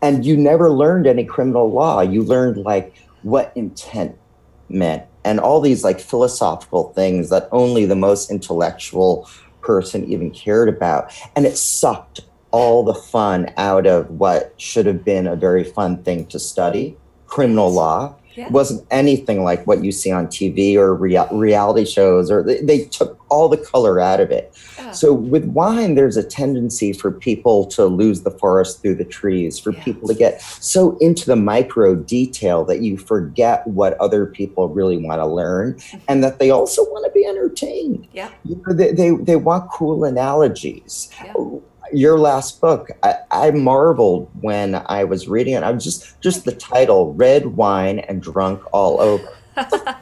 And you never learned any criminal law. You learned like what intent meant and all these like philosophical things that only the most intellectual person even cared about. And it sucked all the fun out of what should have been a very fun thing to study, criminal law. Yeah. It wasn't anything like what you see on TV or reality shows, or they took all the color out of it. Oh. So with wine, there's a tendency for people to lose the forest through the trees, for people to get so into the micro detail that you forget what other people really want to learn, and that they also want to be entertained. Yeah. They want cool analogies. Yeah. Your last book, I marveled when I was reading it. I was just the title, Red Wine and Drunk All Over. It's a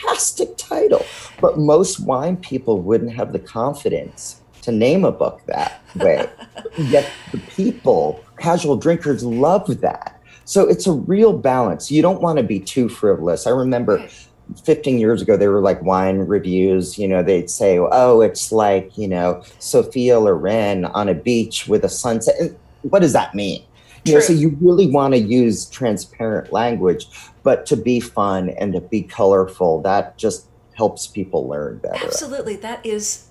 fantastic title. But most wine people wouldn't have the confidence to name a book that way. Yet the people, casual drinkers, love that. So it's a real balance. You don't want to be too frivolous. I remember 15 years ago, there were like wine reviews, they'd say, oh, it's like, Sophia Loren on a beach with a sunset. And what does that mean? So you really want to use transparent language, but to be fun and to be colorful, that just helps people learn better. Absolutely. That is,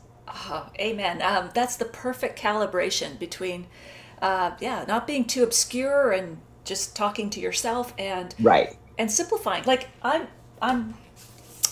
amen. That's the perfect calibration between, not being too obscure and just talking to yourself and simplifying. Like I'm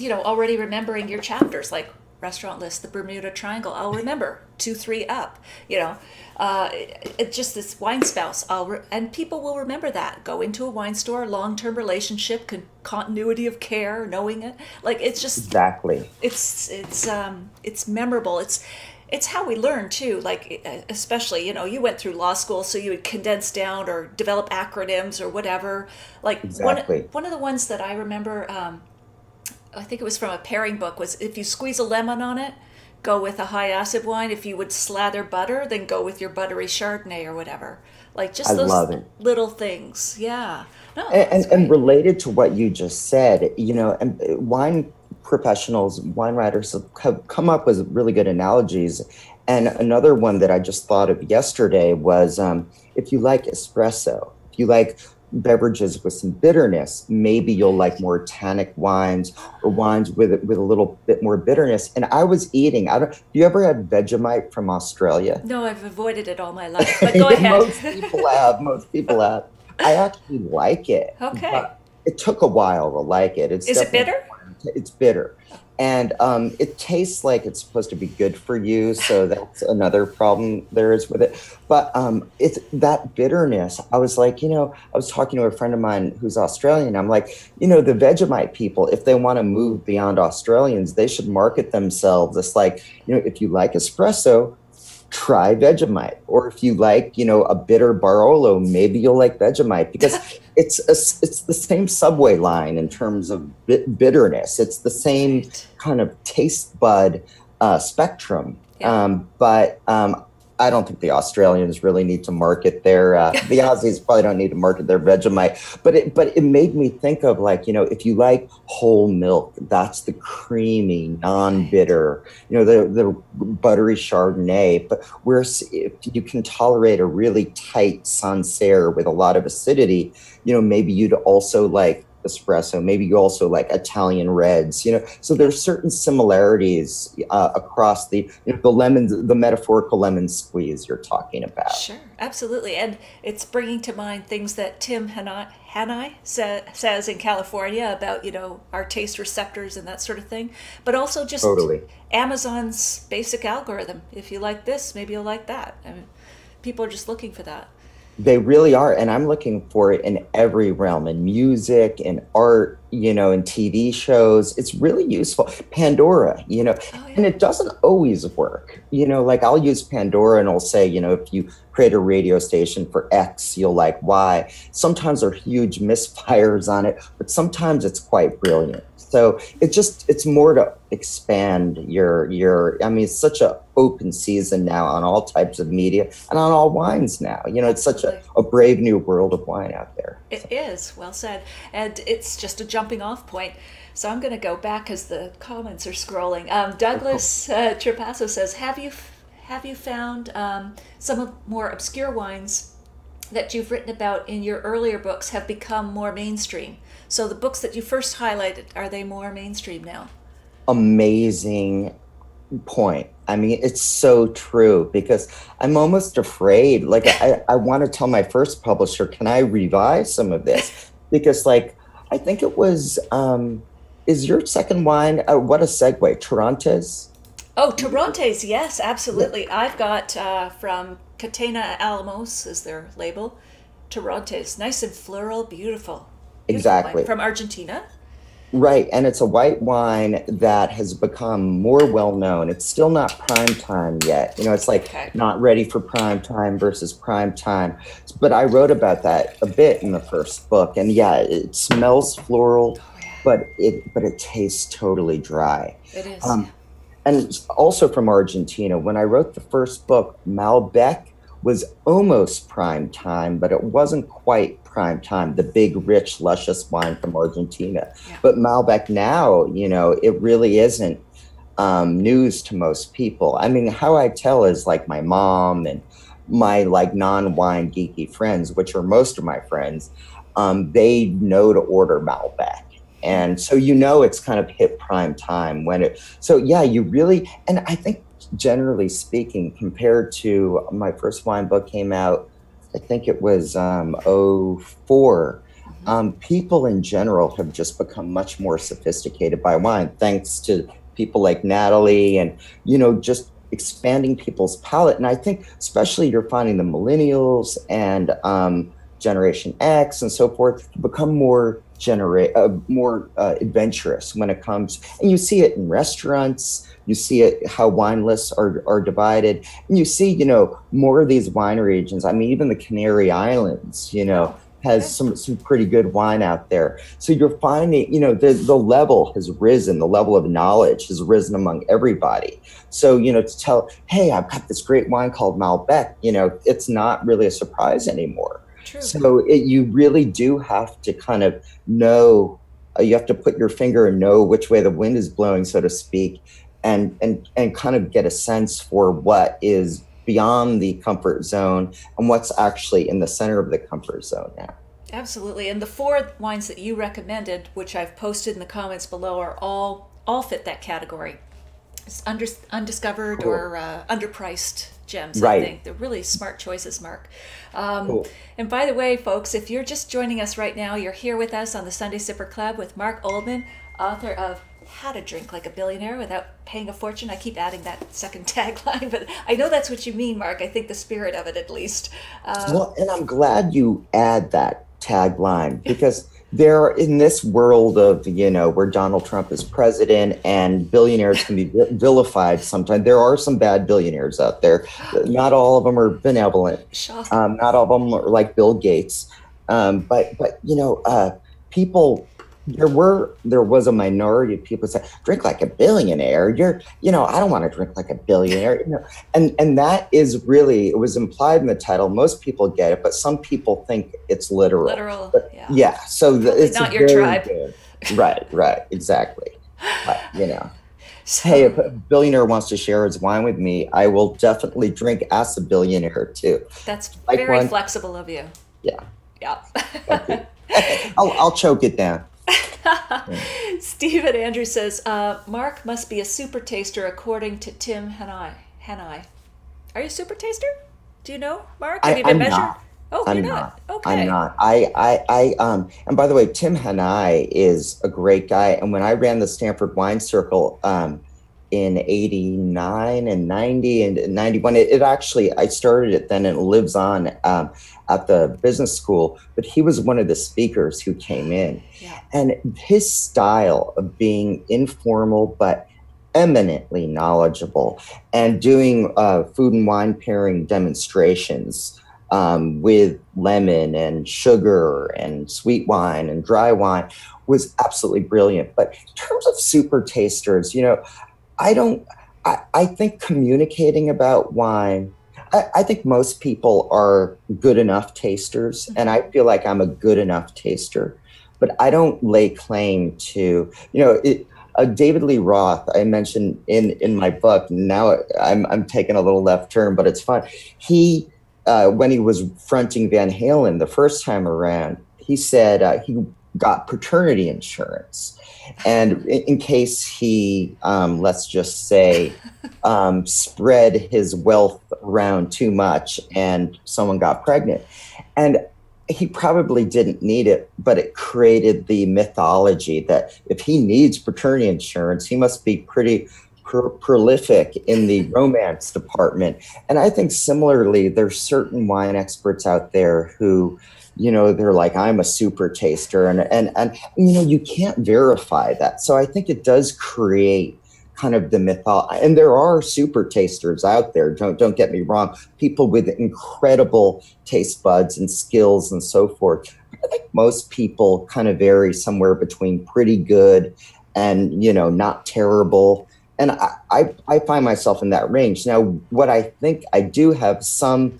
already remembering your chapters, like restaurant list, the Bermuda Triangle. I'll remember 2, 3 up. It's just this wine spouse. And people will remember that. Go into a wine store, long-term relationship, continuity of care, knowing it. Like it's just exactly. It's memorable. It's how we learn too. Like especially you went through law school, so you would condense down or develop acronyms or whatever. Like exactly. One of the ones that I remember. I think it was from a pairing book, was if you squeeze a lemon on it, go with a high acid wine. If you would slather butter, then go with your buttery Chardonnay or whatever. Like just those little things. Yeah. No, and related to what you just said, and wine professionals, wine writers have come up with really good analogies. And another one that I just thought of yesterday was if you like espresso, if you like beverages with some bitterness, maybe you'll like more tannic wines or wines with a little bit more bitterness. And I was eating, you ever had Vegemite from Australia? No, I've avoided it all my life, but go ahead. Most people have. I actually like it. Okay. But it took a while to like it. Is it bitter? It's bitter. And it tastes like it's supposed to be good for you. So that's another problem there is with it. But it's that bitterness. I was like, I was talking to a friend of mine who's Australian. I'm like, the Vegemite people, if they want to move beyond Australians, they should market themselves. It's like, if you like espresso, try Vegemite. Or if you like, a bitter Barolo, maybe you'll like Vegemite, because it's the same subway line in terms of bitterness. It's the same kind of taste bud spectrum. Yeah. But I don't think the Australians really need to market their, the Aussies probably don't need to market their Vegemite, but it made me think of like, if you like whole milk, that's the creamy, non-bitter, the buttery Chardonnay, but if you can tolerate a really tight Sancerre with a lot of acidity, maybe you'd also like espresso, maybe you also like Italian reds, so there's certain similarities across the lemons, the metaphorical lemon squeeze you're talking about. Sure, absolutely. And it's bringing to mind things that Tim Hanai says in California about, our taste receptors and that sort of thing, but also just Amazon's basic algorithm. If you like this, maybe you'll like that. I mean, people are just looking for that. They really are. And I'm looking for it in every realm, in music, in art, in TV shows. It's really useful. Pandora, Oh and yeah. it doesn't always work. Like I'll use Pandora and it'll say, if you create a radio station for X, you'll like Y. Sometimes there are huge misfires on it, but sometimes it's quite brilliant. So it's more to expand I mean, it's such a open season now on all types of media and on all wines now. It's such Absolutely. a brave new world of wine out there. It is, well said. And it's just a jumping off point. So I'm going to go back as the comments are scrolling. Douglas Trapasso says, have you found some of more obscure wines that you've written about in your earlier books have become more mainstream? So the books that you first highlighted, are they more mainstream now? Amazing point. I mean, it's so true because I'm almost afraid. Like, I want to tell my first publisher, can I revise some of this? Because, like, I think it was, is your second wine, what a segue, Torontes? Oh, Torontes, yes, absolutely. I've got from Catena Alamos is their label. Torontes, nice and floral, beautiful. Beautiful Exactly. wine. From Argentina? Right. And it's a white wine that has become more well known. It's still not prime time yet. It's like Okay. not ready for prime time versus prime time. But I wrote about that a bit in the first book. And yeah, it smells floral, Oh, yeah. but it tastes totally dry. It is. And it's also from Argentina. When I wrote the first book, Malbec was almost prime time, but it wasn't quite prime time, the big, rich, luscious wine from Argentina. Yeah. But Malbec now, it really isn't news to most people. I mean, how I tell is like my mom and my like non-wine geeky friends, which are most of my friends, they know to order Malbec. And so, it's kind of hit prime time so yeah, you really, and I think generally speaking, compared to my first wine book came out, I think it was 04. People in general have just become much more sophisticated by wine, thanks to people like Natalie and, just expanding people's palate. And I think especially you're finding the millennials and Generation X and so forth become more adventurous when it comes, and you see it in restaurants, you see it how wine lists are divided, and you see more of these wine regions. I mean, even the Canary Islands has some pretty good wine out there. So you're finding the level has risen, the level of knowledge has risen among everybody. So to tell, hey, I've got this great wine called Malbec, it's not really a surprise anymore. True. So you really do have to kind of know, you have to put your finger and know which way the wind is blowing, so to speak, and kind of get a sense for what is beyond the comfort zone and what's actually in the center of the comfort zone now. Absolutely. And the 4 wines that you recommended, which I've posted in the comments below, are all fit that category. It's undiscovered Cool. or underpriced gems, Right. I think. They're really smart choices, Mark. Cool. And by the way, folks, if you're just joining us right now, you're here with us on the Sunday Sipper Club with Mark Oldman, author of How to Drink Like a Billionaire Without Paying a Fortune. I keep adding that second tagline, but I know that's what you mean, Mark. I think the spirit of it, at least. Well, and I'm glad you add that tagline because there, in this world of, where Donald Trump is president and billionaires can be vilified sometimes, there are some bad billionaires out there. Not all of them are benevolent. Not all of them are like Bill Gates. But people, there was a minority of people who said, drink like a billionaire. I don't want to drink like a billionaire. And that is really, it was implied in the title. Most people get it, but some people think it's literal. But, yeah. So it's not your tribe. Good. Right. Exactly. But, so, hey, if a billionaire wants to share his wine with me, I will definitely drink as a billionaire too. That's very flexible of you. Yeah. Yeah. I'll choke it down. Stephen Andrew says, Mark must be a super taster according to Tim Hanai. Are you a super taster? Do you know, Mark? Have you been measured? Not. Oh, I'm you're not. Okay. I'm not. And by the way, Tim Hanai is a great guy. And when I ran the Stanford Wine Circle, in 89 and 90 and 91. It actually, I started it then and it lives on at the business school, but he was one of the speakers who came in. Yeah. And his style of being informal, but eminently knowledgeable and doing food and wine pairing demonstrations with lemon and sugar and sweet wine and dry wine was absolutely brilliant. But in terms of super tasters, you know, I think communicating about wine, I think most people are good enough tasters, and I feel like I'm a good enough taster, but I don't lay claim to, you know, David Lee Roth, I mentioned in my book. Now I'm taking a little left turn, but it's fun. He, when he was fronting Van Halen the first time around, he said he got paternity insurance. And in case he, let's just say, spread his wealth around too much and someone got pregnant. And he probably didn't need it, but it created the mythology that if he needs paternity insurance, he must be pretty prolific in the romance department. And I think similarly, there's certain wine experts out there who, you know, they're like, I'm a super taster, and you know, you can't verify that. So I think it does create kind of the mythology. And there are super tasters out there. Don't get me wrong. People with incredible taste buds and skills and so forth. I think most people kind of vary somewhere between pretty good and, you know, not terrible. And I find myself in that range. Now, what I think I do have some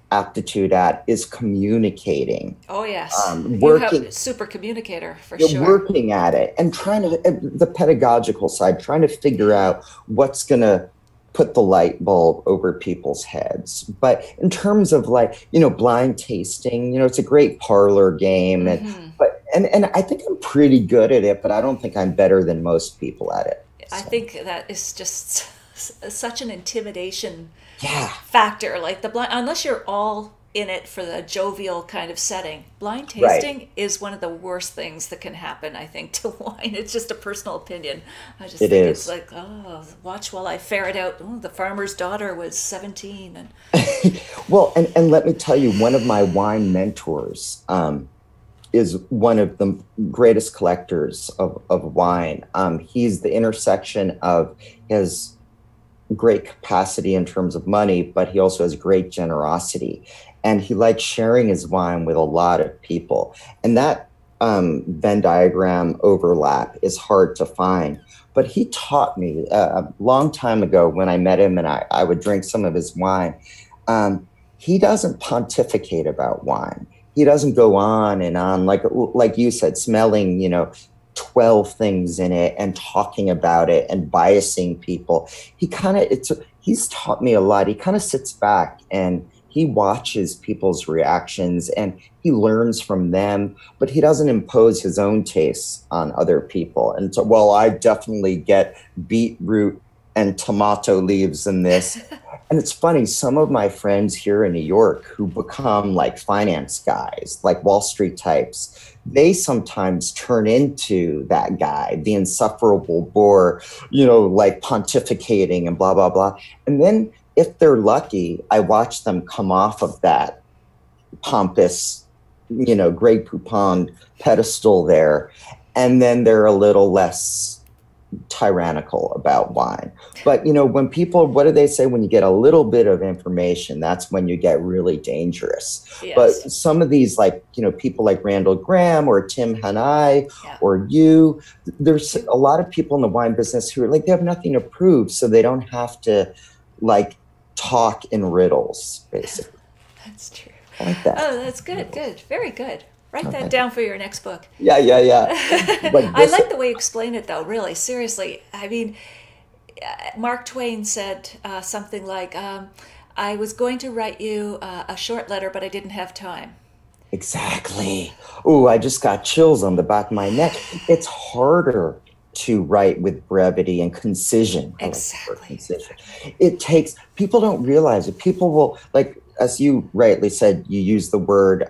aptitude at is communicating. Oh yes, working, you have super communicator for sure. Working at it and trying to the pedagogical side, trying to figure out what's going to put the light bulb over people's heads. But in terms of, like, you know, blind tasting, you know, it's a great parlor game, and I think I'm pretty good at it, but I don't think I'm better than most people at it. I think that is just such an intimidation yeah. factor. Like the blind, unless you're all in it for the jovial kind of setting, blind tasting is one of the worst things that can happen, I think, to wine. It's just a personal opinion. I just think it's like, oh, watch while I ferret out, oh, the farmer's daughter was 17. And well, and let me tell you, one of my wine mentors is one of the greatest collectors of wine. He's the intersection of his great capacity in terms of money, but he also has great generosity. And he likes sharing his wine with a lot of people. And that Venn diagram overlap is hard to find. But he taught me a long time ago when I met him and I would drink some of his wine. He doesn't pontificate about wine. He doesn't go on and on, like you said, smelling, you know, 12 things in it and talking about it and biasing people. He's taught me a lot. He kind of sits back and he watches people's reactions and he learns from them, but he doesn't impose his own tastes on other people. And so, well, I definitely get beetroot and tomato leaves in this. And it's funny, some of my friends here in New York who become like finance guys, like Wall Street types, they sometimes turn into that guy, the insufferable bore, you know, like pontificating and blah, blah, blah. And then if they're lucky, I watch them come off of that pompous, you know, Grey Poupon pedestal there. And then they're a little less tyrannical about wine. But, you know, when people, what do they say? When you get a little bit of information, that's when you get really dangerous. Yes. But some of these, like, you know, people like Randall Graham or Tim Hanai or you, there's a lot of people in the wine business who are like, they have nothing to prove, so they don't have to like talk in riddles, basically. That's true. I like that. Oh, that's good. Good. Very good. Write that down for your next book. Yeah. I like the way you explain it, though, really. Seriously. I mean, Mark Twain said something like, I was going to write you a short letter, but I didn't have time. Exactly. Oh, I just got chills on the back of my neck. It's harder to write with brevity and concision. Exactly. It takes, people don't realize it. People will, like, as you rightly said, you use the word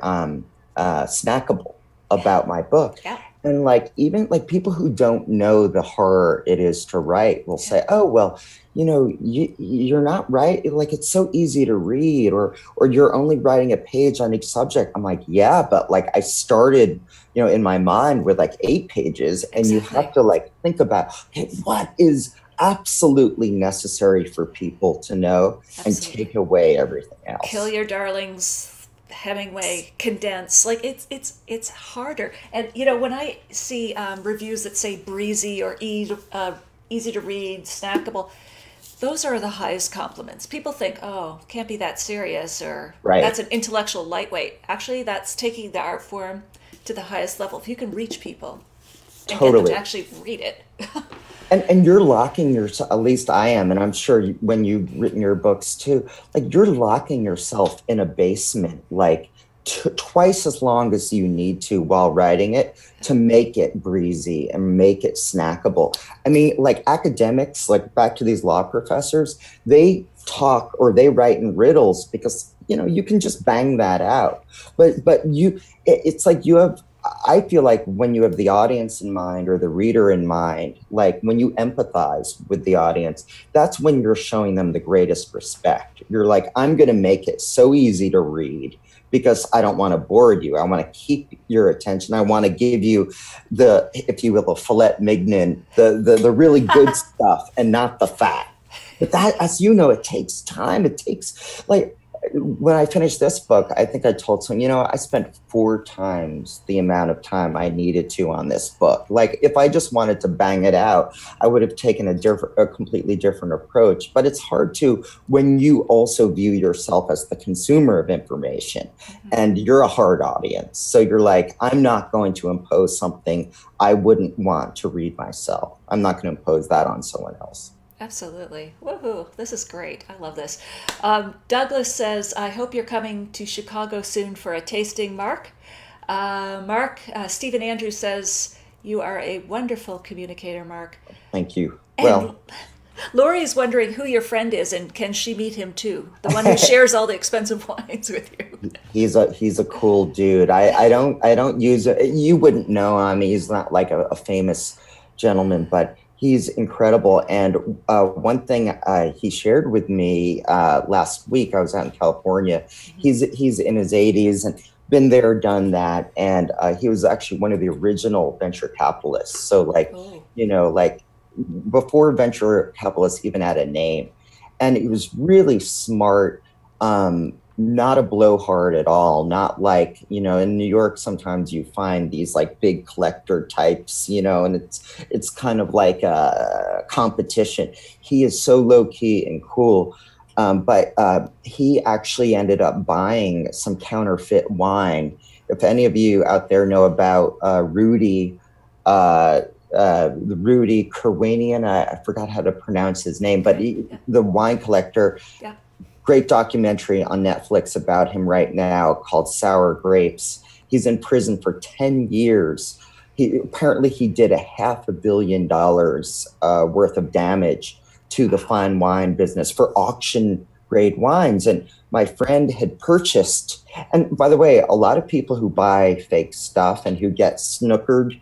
snackable about my book. Yeah. And like even like people who don't know the horror it is to write will say, "Oh, well, you're not right. Like it's so easy to read, or you're only writing a page on each subject." I'm like, "Yeah, but like I started, in my mind with like 8 pages, and you have Exactly. to like think about, okay, what is absolutely necessary for people to know and Absolutely. take away everything Kill else." Your Darlings, Hemingway, condense. Like it's harder. And when I see reviews that say breezy or easy to read, snackable, those are the highest compliments. People think, oh, can't be that serious, or that's Right. an intellectual lightweight. Actually, that's taking the art form to the highest level. If you can reach people and get them to Totally. actually read it. And you're locking yourself, at least I am, and I'm sure when you've written your books too, like you're locking yourself in a basement like twice as long as you need to while writing it to make it breezy and make it snackable. I mean, like academics, like back to these law professors, they talk or they write in riddles because you can just bang that out. But it's like you have, I feel like when you have the audience in mind or the reader in mind, like when you empathize with the audience, that's when you're showing them the greatest respect. You're like, I'm going to make it so easy to read because I don't want to bore you. I want to keep your attention. I want to give you the, if you will, the filet mignon, the really good stuff and not the fat. But that, as you know, it takes time. It takes like when I finished this book, I think I told someone, I spent 4 times the amount of time I needed to on this book. Like if I just wanted to bang it out, I would have taken a completely different approach. But it's hard to when you also view yourself as the consumer of information and you're a hard audience. So you're like, I'm not going to impose something I wouldn't want to read myself. I'm not going to impose that on someone else. Absolutely. Woohoo. This is great. I love this. Douglas says, I hope you're coming to Chicago soon for a tasting, Mark. Stephen Andrews says, you are a wonderful communicator, Mark. Thank you. And Well, Lori is wondering who your friend is and can she meet him too? The one who shares all the expensive wines with you. he's a cool dude. I don't use it. You wouldn't know him. He's not like a famous gentleman, but he's incredible. And one thing he shared with me last week, I was out in California. He's in his 80s and been there, done that, and he was actually one of the original venture capitalists. So like, Oh, like before venture capitalists even had a name, and he was really smart. Not a blowhard at all. Not like, in New York, sometimes you find these like big collector types, and it's kind of like a competition. He is so low key and cool. But he actually ended up buying some counterfeit wine. If any of you out there know about Rudy Kerwanian, I forgot how to pronounce his name, but okay. Yeah. the wine collector, Yeah. great documentary on Netflix about him right now called Sour Grapes. He's in prison for 10 years. He did $500 million worth of damage to the fine wine business for auction grade wines. And my friend had purchased, and by the way, a lot of people who buy fake stuff and who get snookered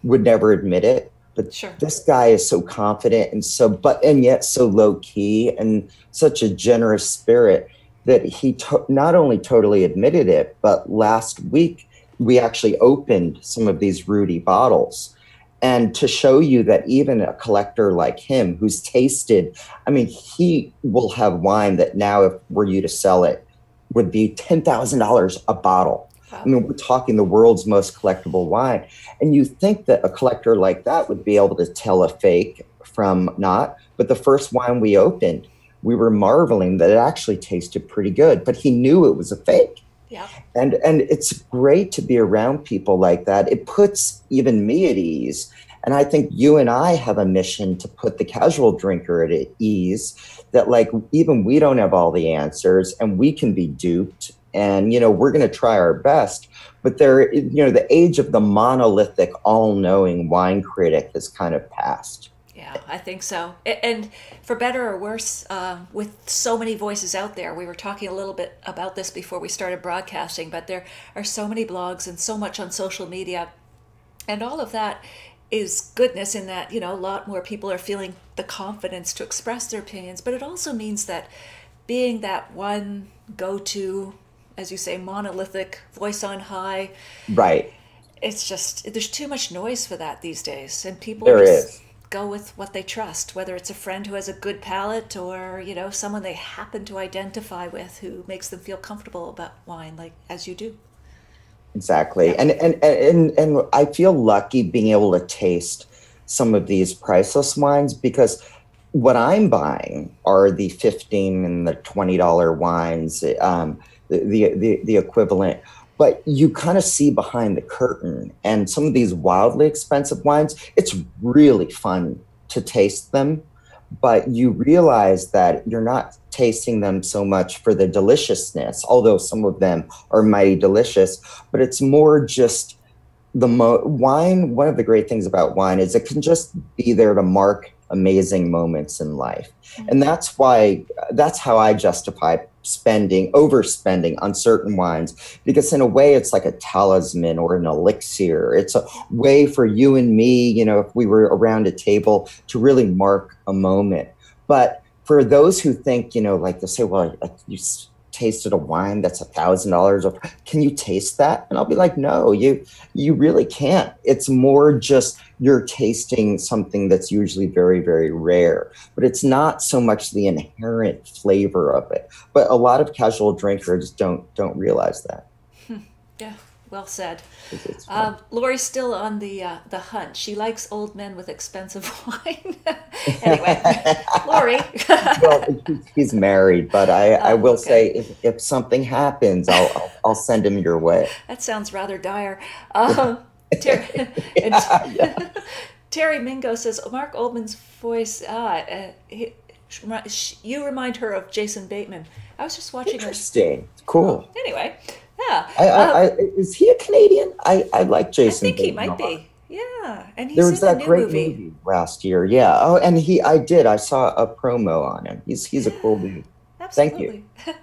would never admit it. But Sure. this guy is so confident and yet so low key and such a generous spirit that he not only totally admitted it, but last week we actually opened some of these Rudy bottles. And to show you that even a collector like him who's tasted, I mean, he will have wine that now, if were you to sell it, would be $10,000 a bottle. I Wow. mean, we're talking the world's most collectible wine. And you think that a collector like that would be able to tell a fake from not. But the first wine we opened, we were marveling that it actually tasted pretty good, but he knew it was a fake. Yeah. And it's great to be around people like that. It puts even me at ease. And I think you and I have a mission to put the casual drinker at ease, that like even we don't have all the answers and we can be duped. And, we're going to try our best. But the age of the monolithic, all knowing wine critic has kind of passed. Yeah, I think so. And for better or worse, with so many voices out there, we were talking a little bit about this before we started broadcasting, but there are so many blogs and so much on social media. And all of that is goodness in that, you know, a lot more people are feeling the confidence to express their opinions, but it also means that being that one go-to, as you say, monolithic voice on high, Right. it's just, there's too much noise for that these days. And people There just is. go with what they trust, whether it's a friend who has a good palate or, you know, someone they happen to identify with who makes them feel comfortable about wine, like as you do. Exactly. Yeah. And I feel lucky being able to taste some of these priceless wines because what I'm buying are the 15 and the $20 wines, the equivalent. But you kind of see behind the curtain, and some of these wildly expensive wines, it's really fun to taste them, but you realize that you're not tasting them so much for the deliciousness, although some of them are mighty delicious, but it's more just wine. One of the great things about wine is it can just be there to mark amazing moments in life. And that's how I justify overspending on certain wines, because in a way it's like a talisman or an elixir. It's a way for you and me, you know, if we were around a table, to really mark a moment. But for those who think, you know, like they say, well, you tasted a wine that's $1,000, or can you taste that? And I'll be like, no, you really can't. It's more just you're tasting something that's usually very, very rare, but it's not so much the inherent flavor of it. But a lot of casual drinkers don't realize that. Yeah, well said. It's fun. Lori's still on the hunt. She likes old men with expensive wine. Anyway, Lori. Well, he's married, but I Oh, will okay. say if something happens, I'll send him your way. That sounds rather dire. Ter- and Yeah, yeah. Terry Mingo says Mark Oldman's voice. You remind her of Jason Bateman. I was just watching a. Interesting. Oh, Cool. anyway, yeah. Is he a Canadian? I like I Jason think he Bateman a might lot. be. Yeah, and There he's was in the that new great movie. movie last year. Yeah. Oh, and I saw a promo on him. He's a cool Yeah, dude. Thank you. absolutely.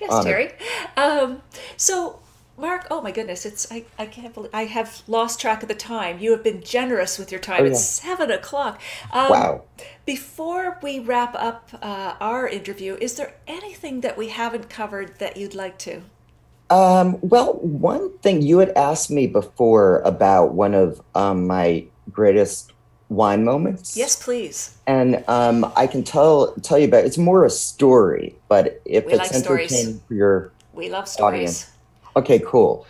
Yes, Honored. Terry. So, Mark, oh my goodness, I can't believe I have lost track of the time. You have been generous with your Oh time. It's yeah. 7 o'clock. Um, Wow. Before we wrap up our interview, is there anything that we haven't covered that you'd like to? Well, one thing you had asked me before about one of my greatest wine Yes, moments, please. and I can tell you about. It's more a story, but if We it's like stories. entertaining for your We love audience, stories. okay, cool.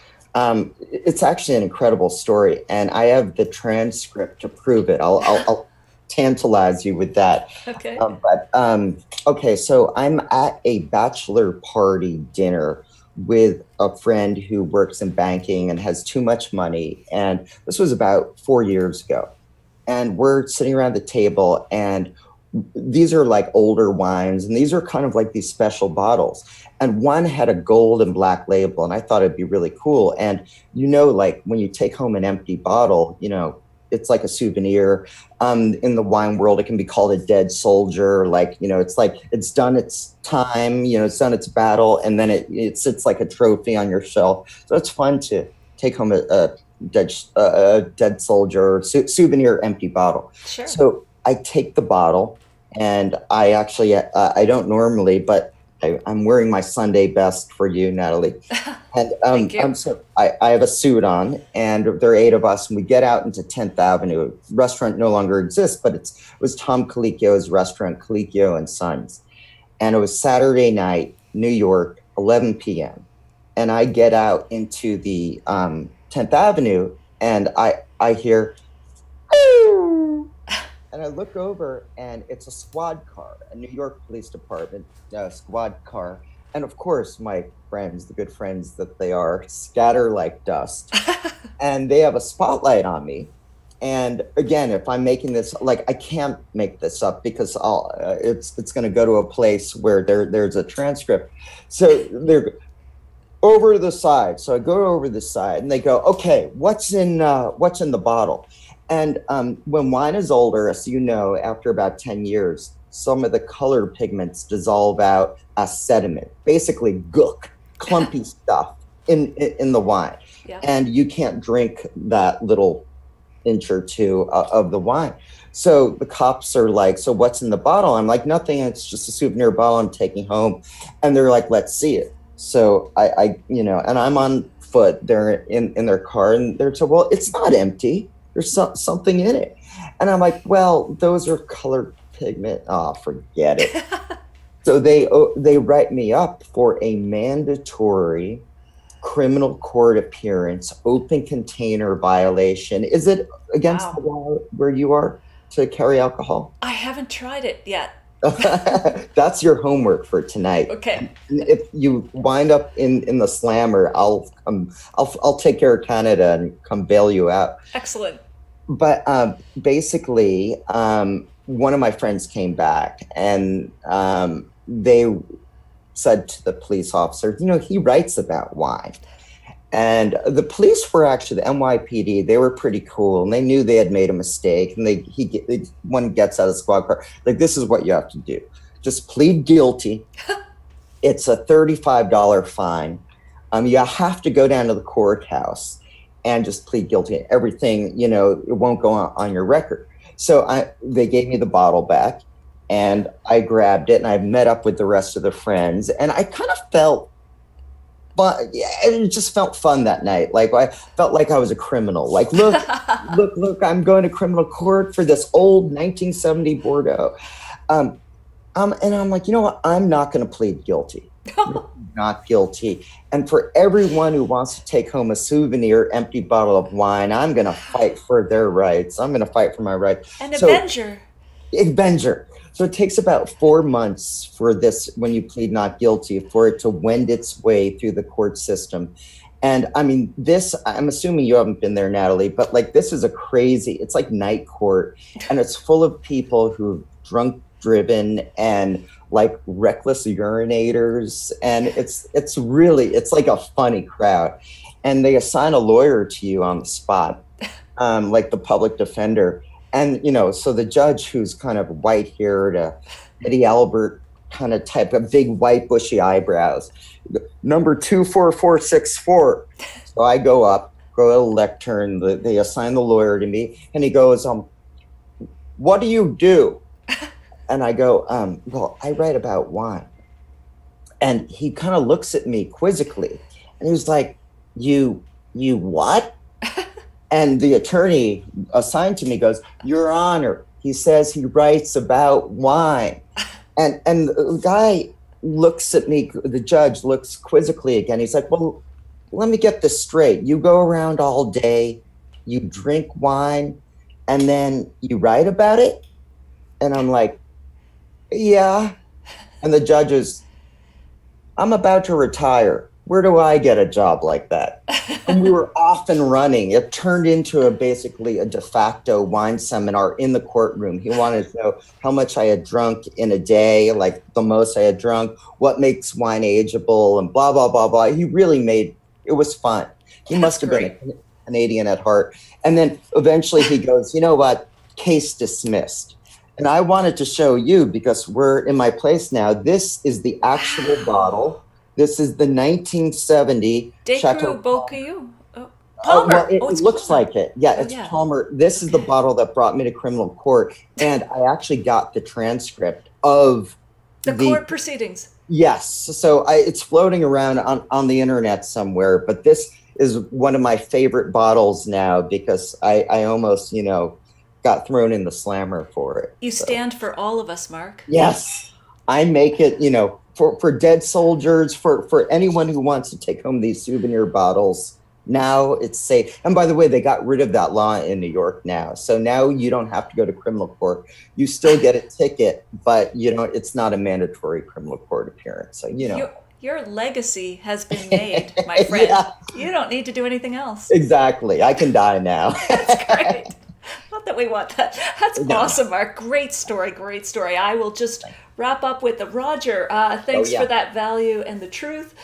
It's actually an incredible story, and I have the transcript to prove it. I'll tantalize you with that. Okay. Okay, so I'm at a bachelor party dinner with a friend who works in banking and has too much money, and this was about 4 years ago. And we're sitting around the table, and these are like older wines, and these are kind of like these special bottles, and one had a gold and black label, and I thought it'd be really cool. And you know, like when you take home an empty bottle, you know, it's like a souvenir. In the wine world, it can be called a dead soldier. Like, you know, it's like it's done its time, you know, it's done its battle, and then it sits like a trophy on your shelf. So it's fun to take home a dead soldier or souvenir empty bottle. Sure. So I take the bottle, and I actually I don't normally, but I'm wearing my Sunday best for you, Natalie. And Thank you. so I have a suit on, and there are 8 of us, and we get out into 10th Avenue. Restaurant no longer exists, but it was Tom Colicchio's restaurant, Colicchio and Sons. And it was Saturday night, New York, 11 p.m. And I get out into the 10th Avenue, and I hear, and I look over, and it's a squad car, a New York Police Department squad car. And of course, my friends, the good friends that they are, scatter like dust. And they have a spotlight on me. And again, if I'm making this, like, I can't make this up because it's going to go to a place where there's a transcript. So they're over to the side. So I go over the side, and they go, okay, what's in the bottle? And when wine is older, as you know, after about 10 years, some of the color pigments dissolve out as sediment, basically gook, clumpy stuff in the wine. Yeah. And you can't drink that little inch or two of the wine. So the cops are like, so what's in the bottle? I'm like, nothing. It's just a souvenir bottle I'm taking home. And they're like, let's see it. So and I'm on foot. They're in their car and they're told, well, it's not empty. There's something in it. And I'm like, well, those are colored pigment. Oh, forget it. So they write me up for a mandatory criminal court appearance, open container violation. Is it against the law where you are to carry alcohol? I haven't tried it yet. That's your homework for tonight. Okay. If you wind up in the slammer, I'll take care of Canada and come bail you out. Excellent. But basically, one of my friends came back and they said to the police officer, he writes about wine. And the police were actually, the NYPD, they were pretty cool and they knew they had made a mistake. And one gets out of the squad car, like, this is what you have to do. Just plead guilty. It's a $35 fine. You have to go down to the courthouse and just plead guilty. Everything, it won't go on your record. So they gave me the bottle back and I grabbed it and I met up with the rest of the friends. And I kind of felt, but it just felt fun that night. Like I felt like I was a criminal. Like, look, I'm going to criminal court for this old 1970 Bordeaux. And I'm like, you know what? I'm not going to plead guilty. Not guilty. And for everyone who wants to take home a souvenir empty bottle of wine, I'm going to fight for their rights. I'm going to fight for my rights. An avenger. Avenger. So it takes about 4 months for this, when you plead not guilty, for it to wend its way through the court system. And I mean, I'm assuming you haven't been there, Natalie, but like, this is it's like night court, and it's full of people who've drunk driven and like reckless urinators. And it's like a funny crowd. And they assign a lawyer to you on the spot, like the public defender. And, so the judge, who's kind of white-haired, Eddie Albert kind of type of big white bushy eyebrows, number 24464. So I go to the lectern, they assign the lawyer to me, and he goes, what do you do? And I go, well, I write about wine. And he kind of looks at me quizzically, and he was like, you what? And the attorney assigned to me goes, Your Honor, he says he writes about wine. And the guy looks at me, the judge looks quizzically again. He's like, well, let me get this straight. You go around all day, you drink wine, and then you write about it? And I'm like, yeah. And the judge is, I'm about to retire. Where do I get a job like that? And we were off and running. It turned into basically a de facto wine seminar in the courtroom. He wanted to know how much I had drunk in a day, like the most I had drunk, what makes wine ageable, and blah, blah, blah, blah. He really it was fun. He must have been a Canadian at heart. And then eventually he goes, you know what? Case dismissed. And I wanted to show you, because we're in my place now. This is the actual bottle. This is the 1970 Chateau Beaucaillou. Palmer. Well, it looks like it. Yeah, it's Palmer. This is the bottle that brought me to criminal court. And I actually got the transcript of the court proceedings. Yes. So it's floating around on the internet somewhere. But this is one of my favorite bottles now, because I almost, got thrown in the slammer for it. You stand for all of us, Mark. Yes. I make it, for dead soldiers, for anyone who wants to take home these souvenir bottles. Now it's safe. And by the way, they got rid of that law in New York now. So now you don't have to go to criminal court. You still get a ticket, but it's not a mandatory criminal court appearance. So, Your legacy has been made, my friend. Yeah. You don't need to do anything else. Exactly. I can die now. That's great. Not that we want that. That's awesome, Mark. Great story, great story. I will just wrap up with the Roger. Thanks for that value and the truth.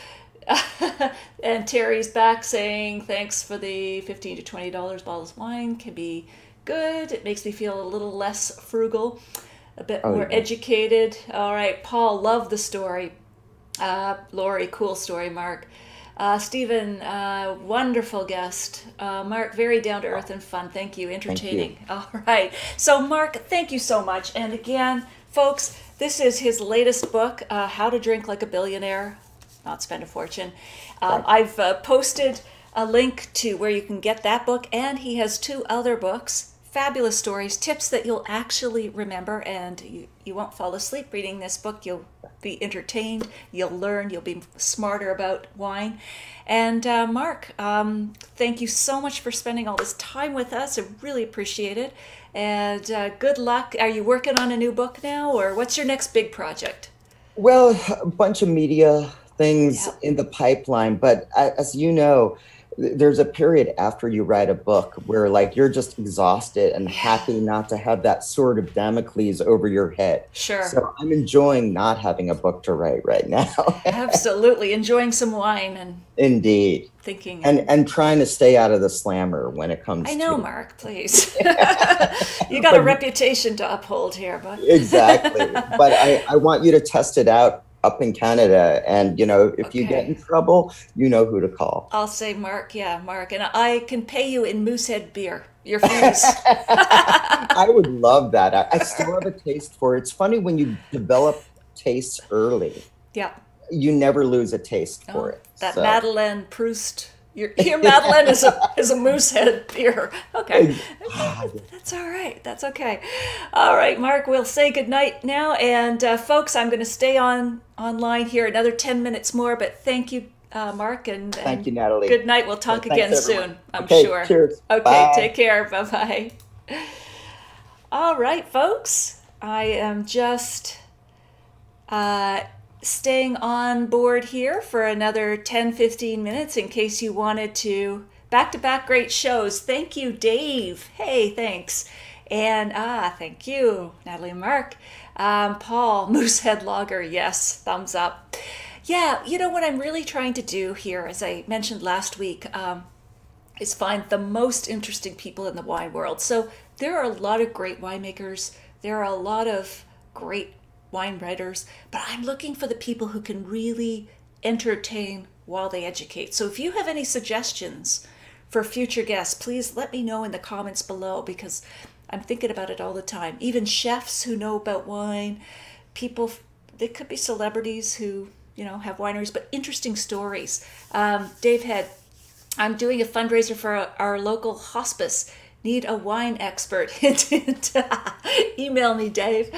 And Terry's back saying, thanks for the $15 to $20 bottles of wine. Can be good. It makes me feel a little less frugal, a bit more educated. All right, Paul, love the story. Lori, cool story, Mark. Stephen, wonderful guest. Mark, very down to earth and fun. Thank you. Entertaining. Thank you. All right. So, Mark, thank you so much. And again, folks, this is his latest book, How to Drink Like a Billionaire, Not Spend a Fortune. I've posted a link to where you can get that book, and he has 2 other books. Fabulous stories, tips that you'll actually remember, and you won't fall asleep reading this book. You'll be entertained, you'll learn, you'll be smarter about wine. And Mark, thank you so much for spending all this time with us. I really appreciate it. And good luck. Are you working on a new book now, or what's your next big project? Well, a bunch of media things in the pipeline, but as you know, there's a period after you write a book where like you're just exhausted and happy not to have that sword of Damocles over your head. Sure. So I'm enjoying not having a book to write right now. Absolutely. Enjoying some wine and Indeed. Thinking. And trying to stay out of the slammer when it comes I to know, Mark, please. You got a reputation to uphold here, but Exactly. But I want you to test it out up in Canada, and if you get in trouble, you know who to call. I'll say Mark, Mark, and I can pay you in Moosehead beer, your fees. I would love that. I still have a taste for it. It's funny when you develop tastes early. Yeah. You never lose a taste for it. That Madeleine Proust. Your Madeleine is a Moosehead beer. Okay. That's all right. That's okay. All right, Mark, we'll say goodnight now. And folks, I'm going to stay online here another 10 minutes more. But thank you, Mark. And thank you, Natalie. Good night. We'll talk again soon, I'm sure. Cheers. Okay, Bye. Take care. Bye-bye. All right, folks. I am just staying on board here for another 10-15 minutes in case you wanted to back-to-back great shows. Thank you, Dave. Hey, thanks. And thank you, Natalie and Mark. Paul, Moosehead Lager, yes, thumbs up. Yeah, what I'm really trying to do here, as I mentioned last week, is find the most interesting people in the wine world. So there are a lot of great winemakers. There are a lot of great wine writers, but I'm looking for the people who can really entertain while they educate. So if you have any suggestions for future guests, please let me know in the comments below, because I'm thinking about it all the time. Even chefs who know about wine, people, they could be celebrities who, have wineries, but interesting stories. Dave had, I'm doing a fundraiser for our local hospice. Need a wine expert. Email me, Dave.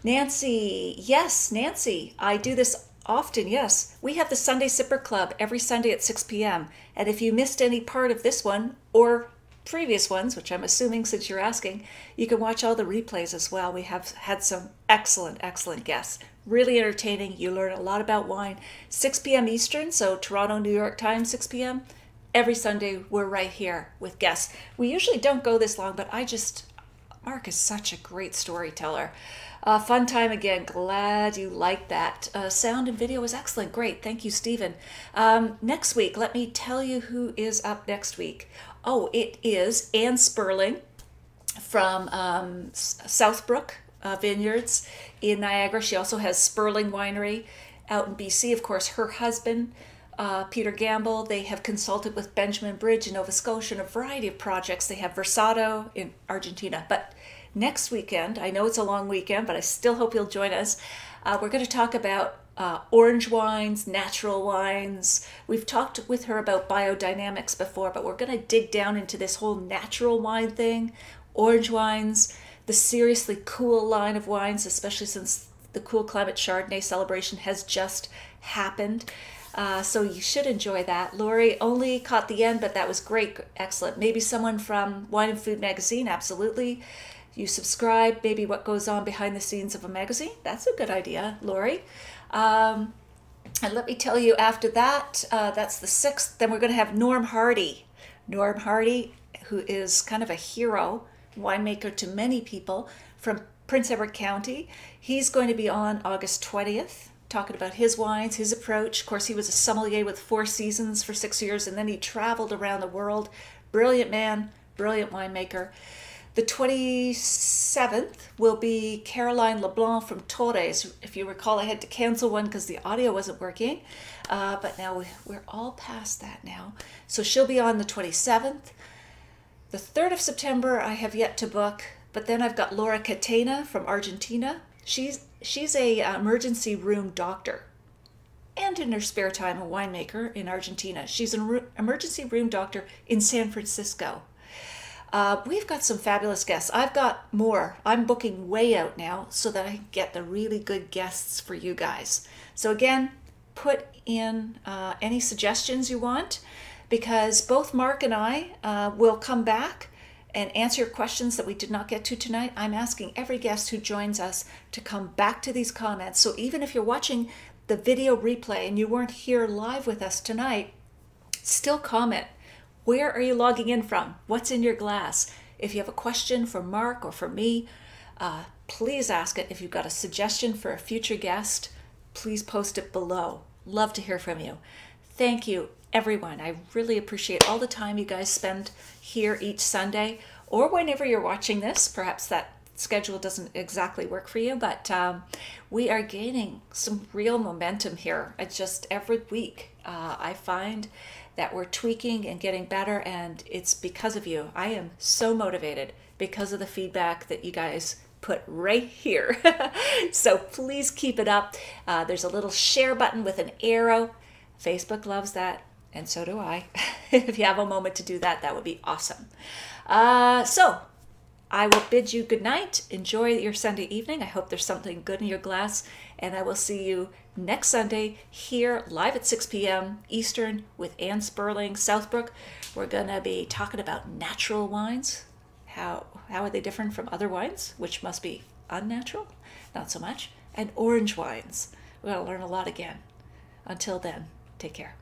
Nancy, yes, Nancy, I do this often, yes. We have the Sunday Sipper Club every Sunday at 6 p.m. And if you missed any part of this one or previous ones, which I'm assuming since you're asking, you can watch all the replays as well. We have had some excellent guests. Really entertaining. You learn a lot about wine. 6 p.m. Eastern, so Toronto, New York time, 6 p.m. Every Sunday, we're right here with guests. We usually don't go this long, but Mark is such a great storyteller. Fun time again. Glad you liked that. Sound and video was excellent. Great. Thank you, Stephen. Next week, let me tell you who is up next week. Oh, it is Anne Sperling from Southbrook Vineyards in Niagara. She also has Sperling Winery out in BC. Of course, her husband, Peter Gamble, they have consulted with Benjamin Bridge in Nova Scotia and a variety of projects. They have Versado in Argentina. But next weekend, I know it's a long weekend, but I still hope you'll join us. We're going to talk about orange wines, natural wines. We've talked with her about biodynamics before, but we're going to dig down into this whole natural wine thing, orange wines, the seriously cool line of wines, especially since the Cool Climate Chardonnay celebration has just happened. So you should enjoy that. Lori only caught the end, but that was great. Excellent. Maybe someone from Wine and Food Magazine. Absolutely. You subscribe. Maybe what goes on behind the scenes of a magazine. That's a good idea, Lori. And let me tell you, after that, that's the 6th. Then we're going to have Norm Hardy. Norm Hardy, who is kind of a hero, winemaker to many people from Prince Edward County. He's going to be on August 20th. Talking about his wines, his approach. Of course, he was a sommelier with 4 Seasons for 6 years, and then he traveled around the world. Brilliant man, brilliant winemaker. The 27th will be Caroline LeBlanc from Torres. If you recall, I had to cancel one because the audio wasn't working. But now we're all past that now. So she'll be on the 27th. The 3rd of September I have yet to book, but then I've got Laura Catena from Argentina. She's a emergency room doctor, and in her spare time a winemaker in Argentina. She's an emergency room doctor in San Francisco. We've got some fabulous guests. I've got more. I'm booking way out now so that I can get the really good guests for you guys. So again, put in any suggestions you want, because both Mark and I will come back and answer your questions that we did not get to tonight. I'm asking every guest who joins us to come back to these comments. So even if you're watching the video replay and you weren't here live with us tonight, still comment. Where are you logging in from? What's in your glass? If you have a question for Mark or for me, please ask it. If you've got a suggestion for a future guest, please post it below. Love to hear from you. Thank you, everyone. I really appreciate all the time you guys spend here each Sunday, or whenever you're watching this. Perhaps that schedule doesn't exactly work for you, but we are gaining some real momentum here. It's just every week I find that we're tweaking and getting better, and it's because of you. I am so motivated because of the feedback that you guys put right here. So please keep it up. There's a little share button with an arrow. Facebook loves that, and so do I. If you have a moment to do that, that would be awesome. So I will bid you good night. Enjoy your Sunday evening. I hope there's something good in your glass, and I will see you next Sunday here live at 6 p.m. Eastern with Ann Sperling, Southbrook. We're going to be talking about natural wines. How are they different from other wines, which must be unnatural? Not so much. And orange wines. We're going to learn a lot again. Until then, take care.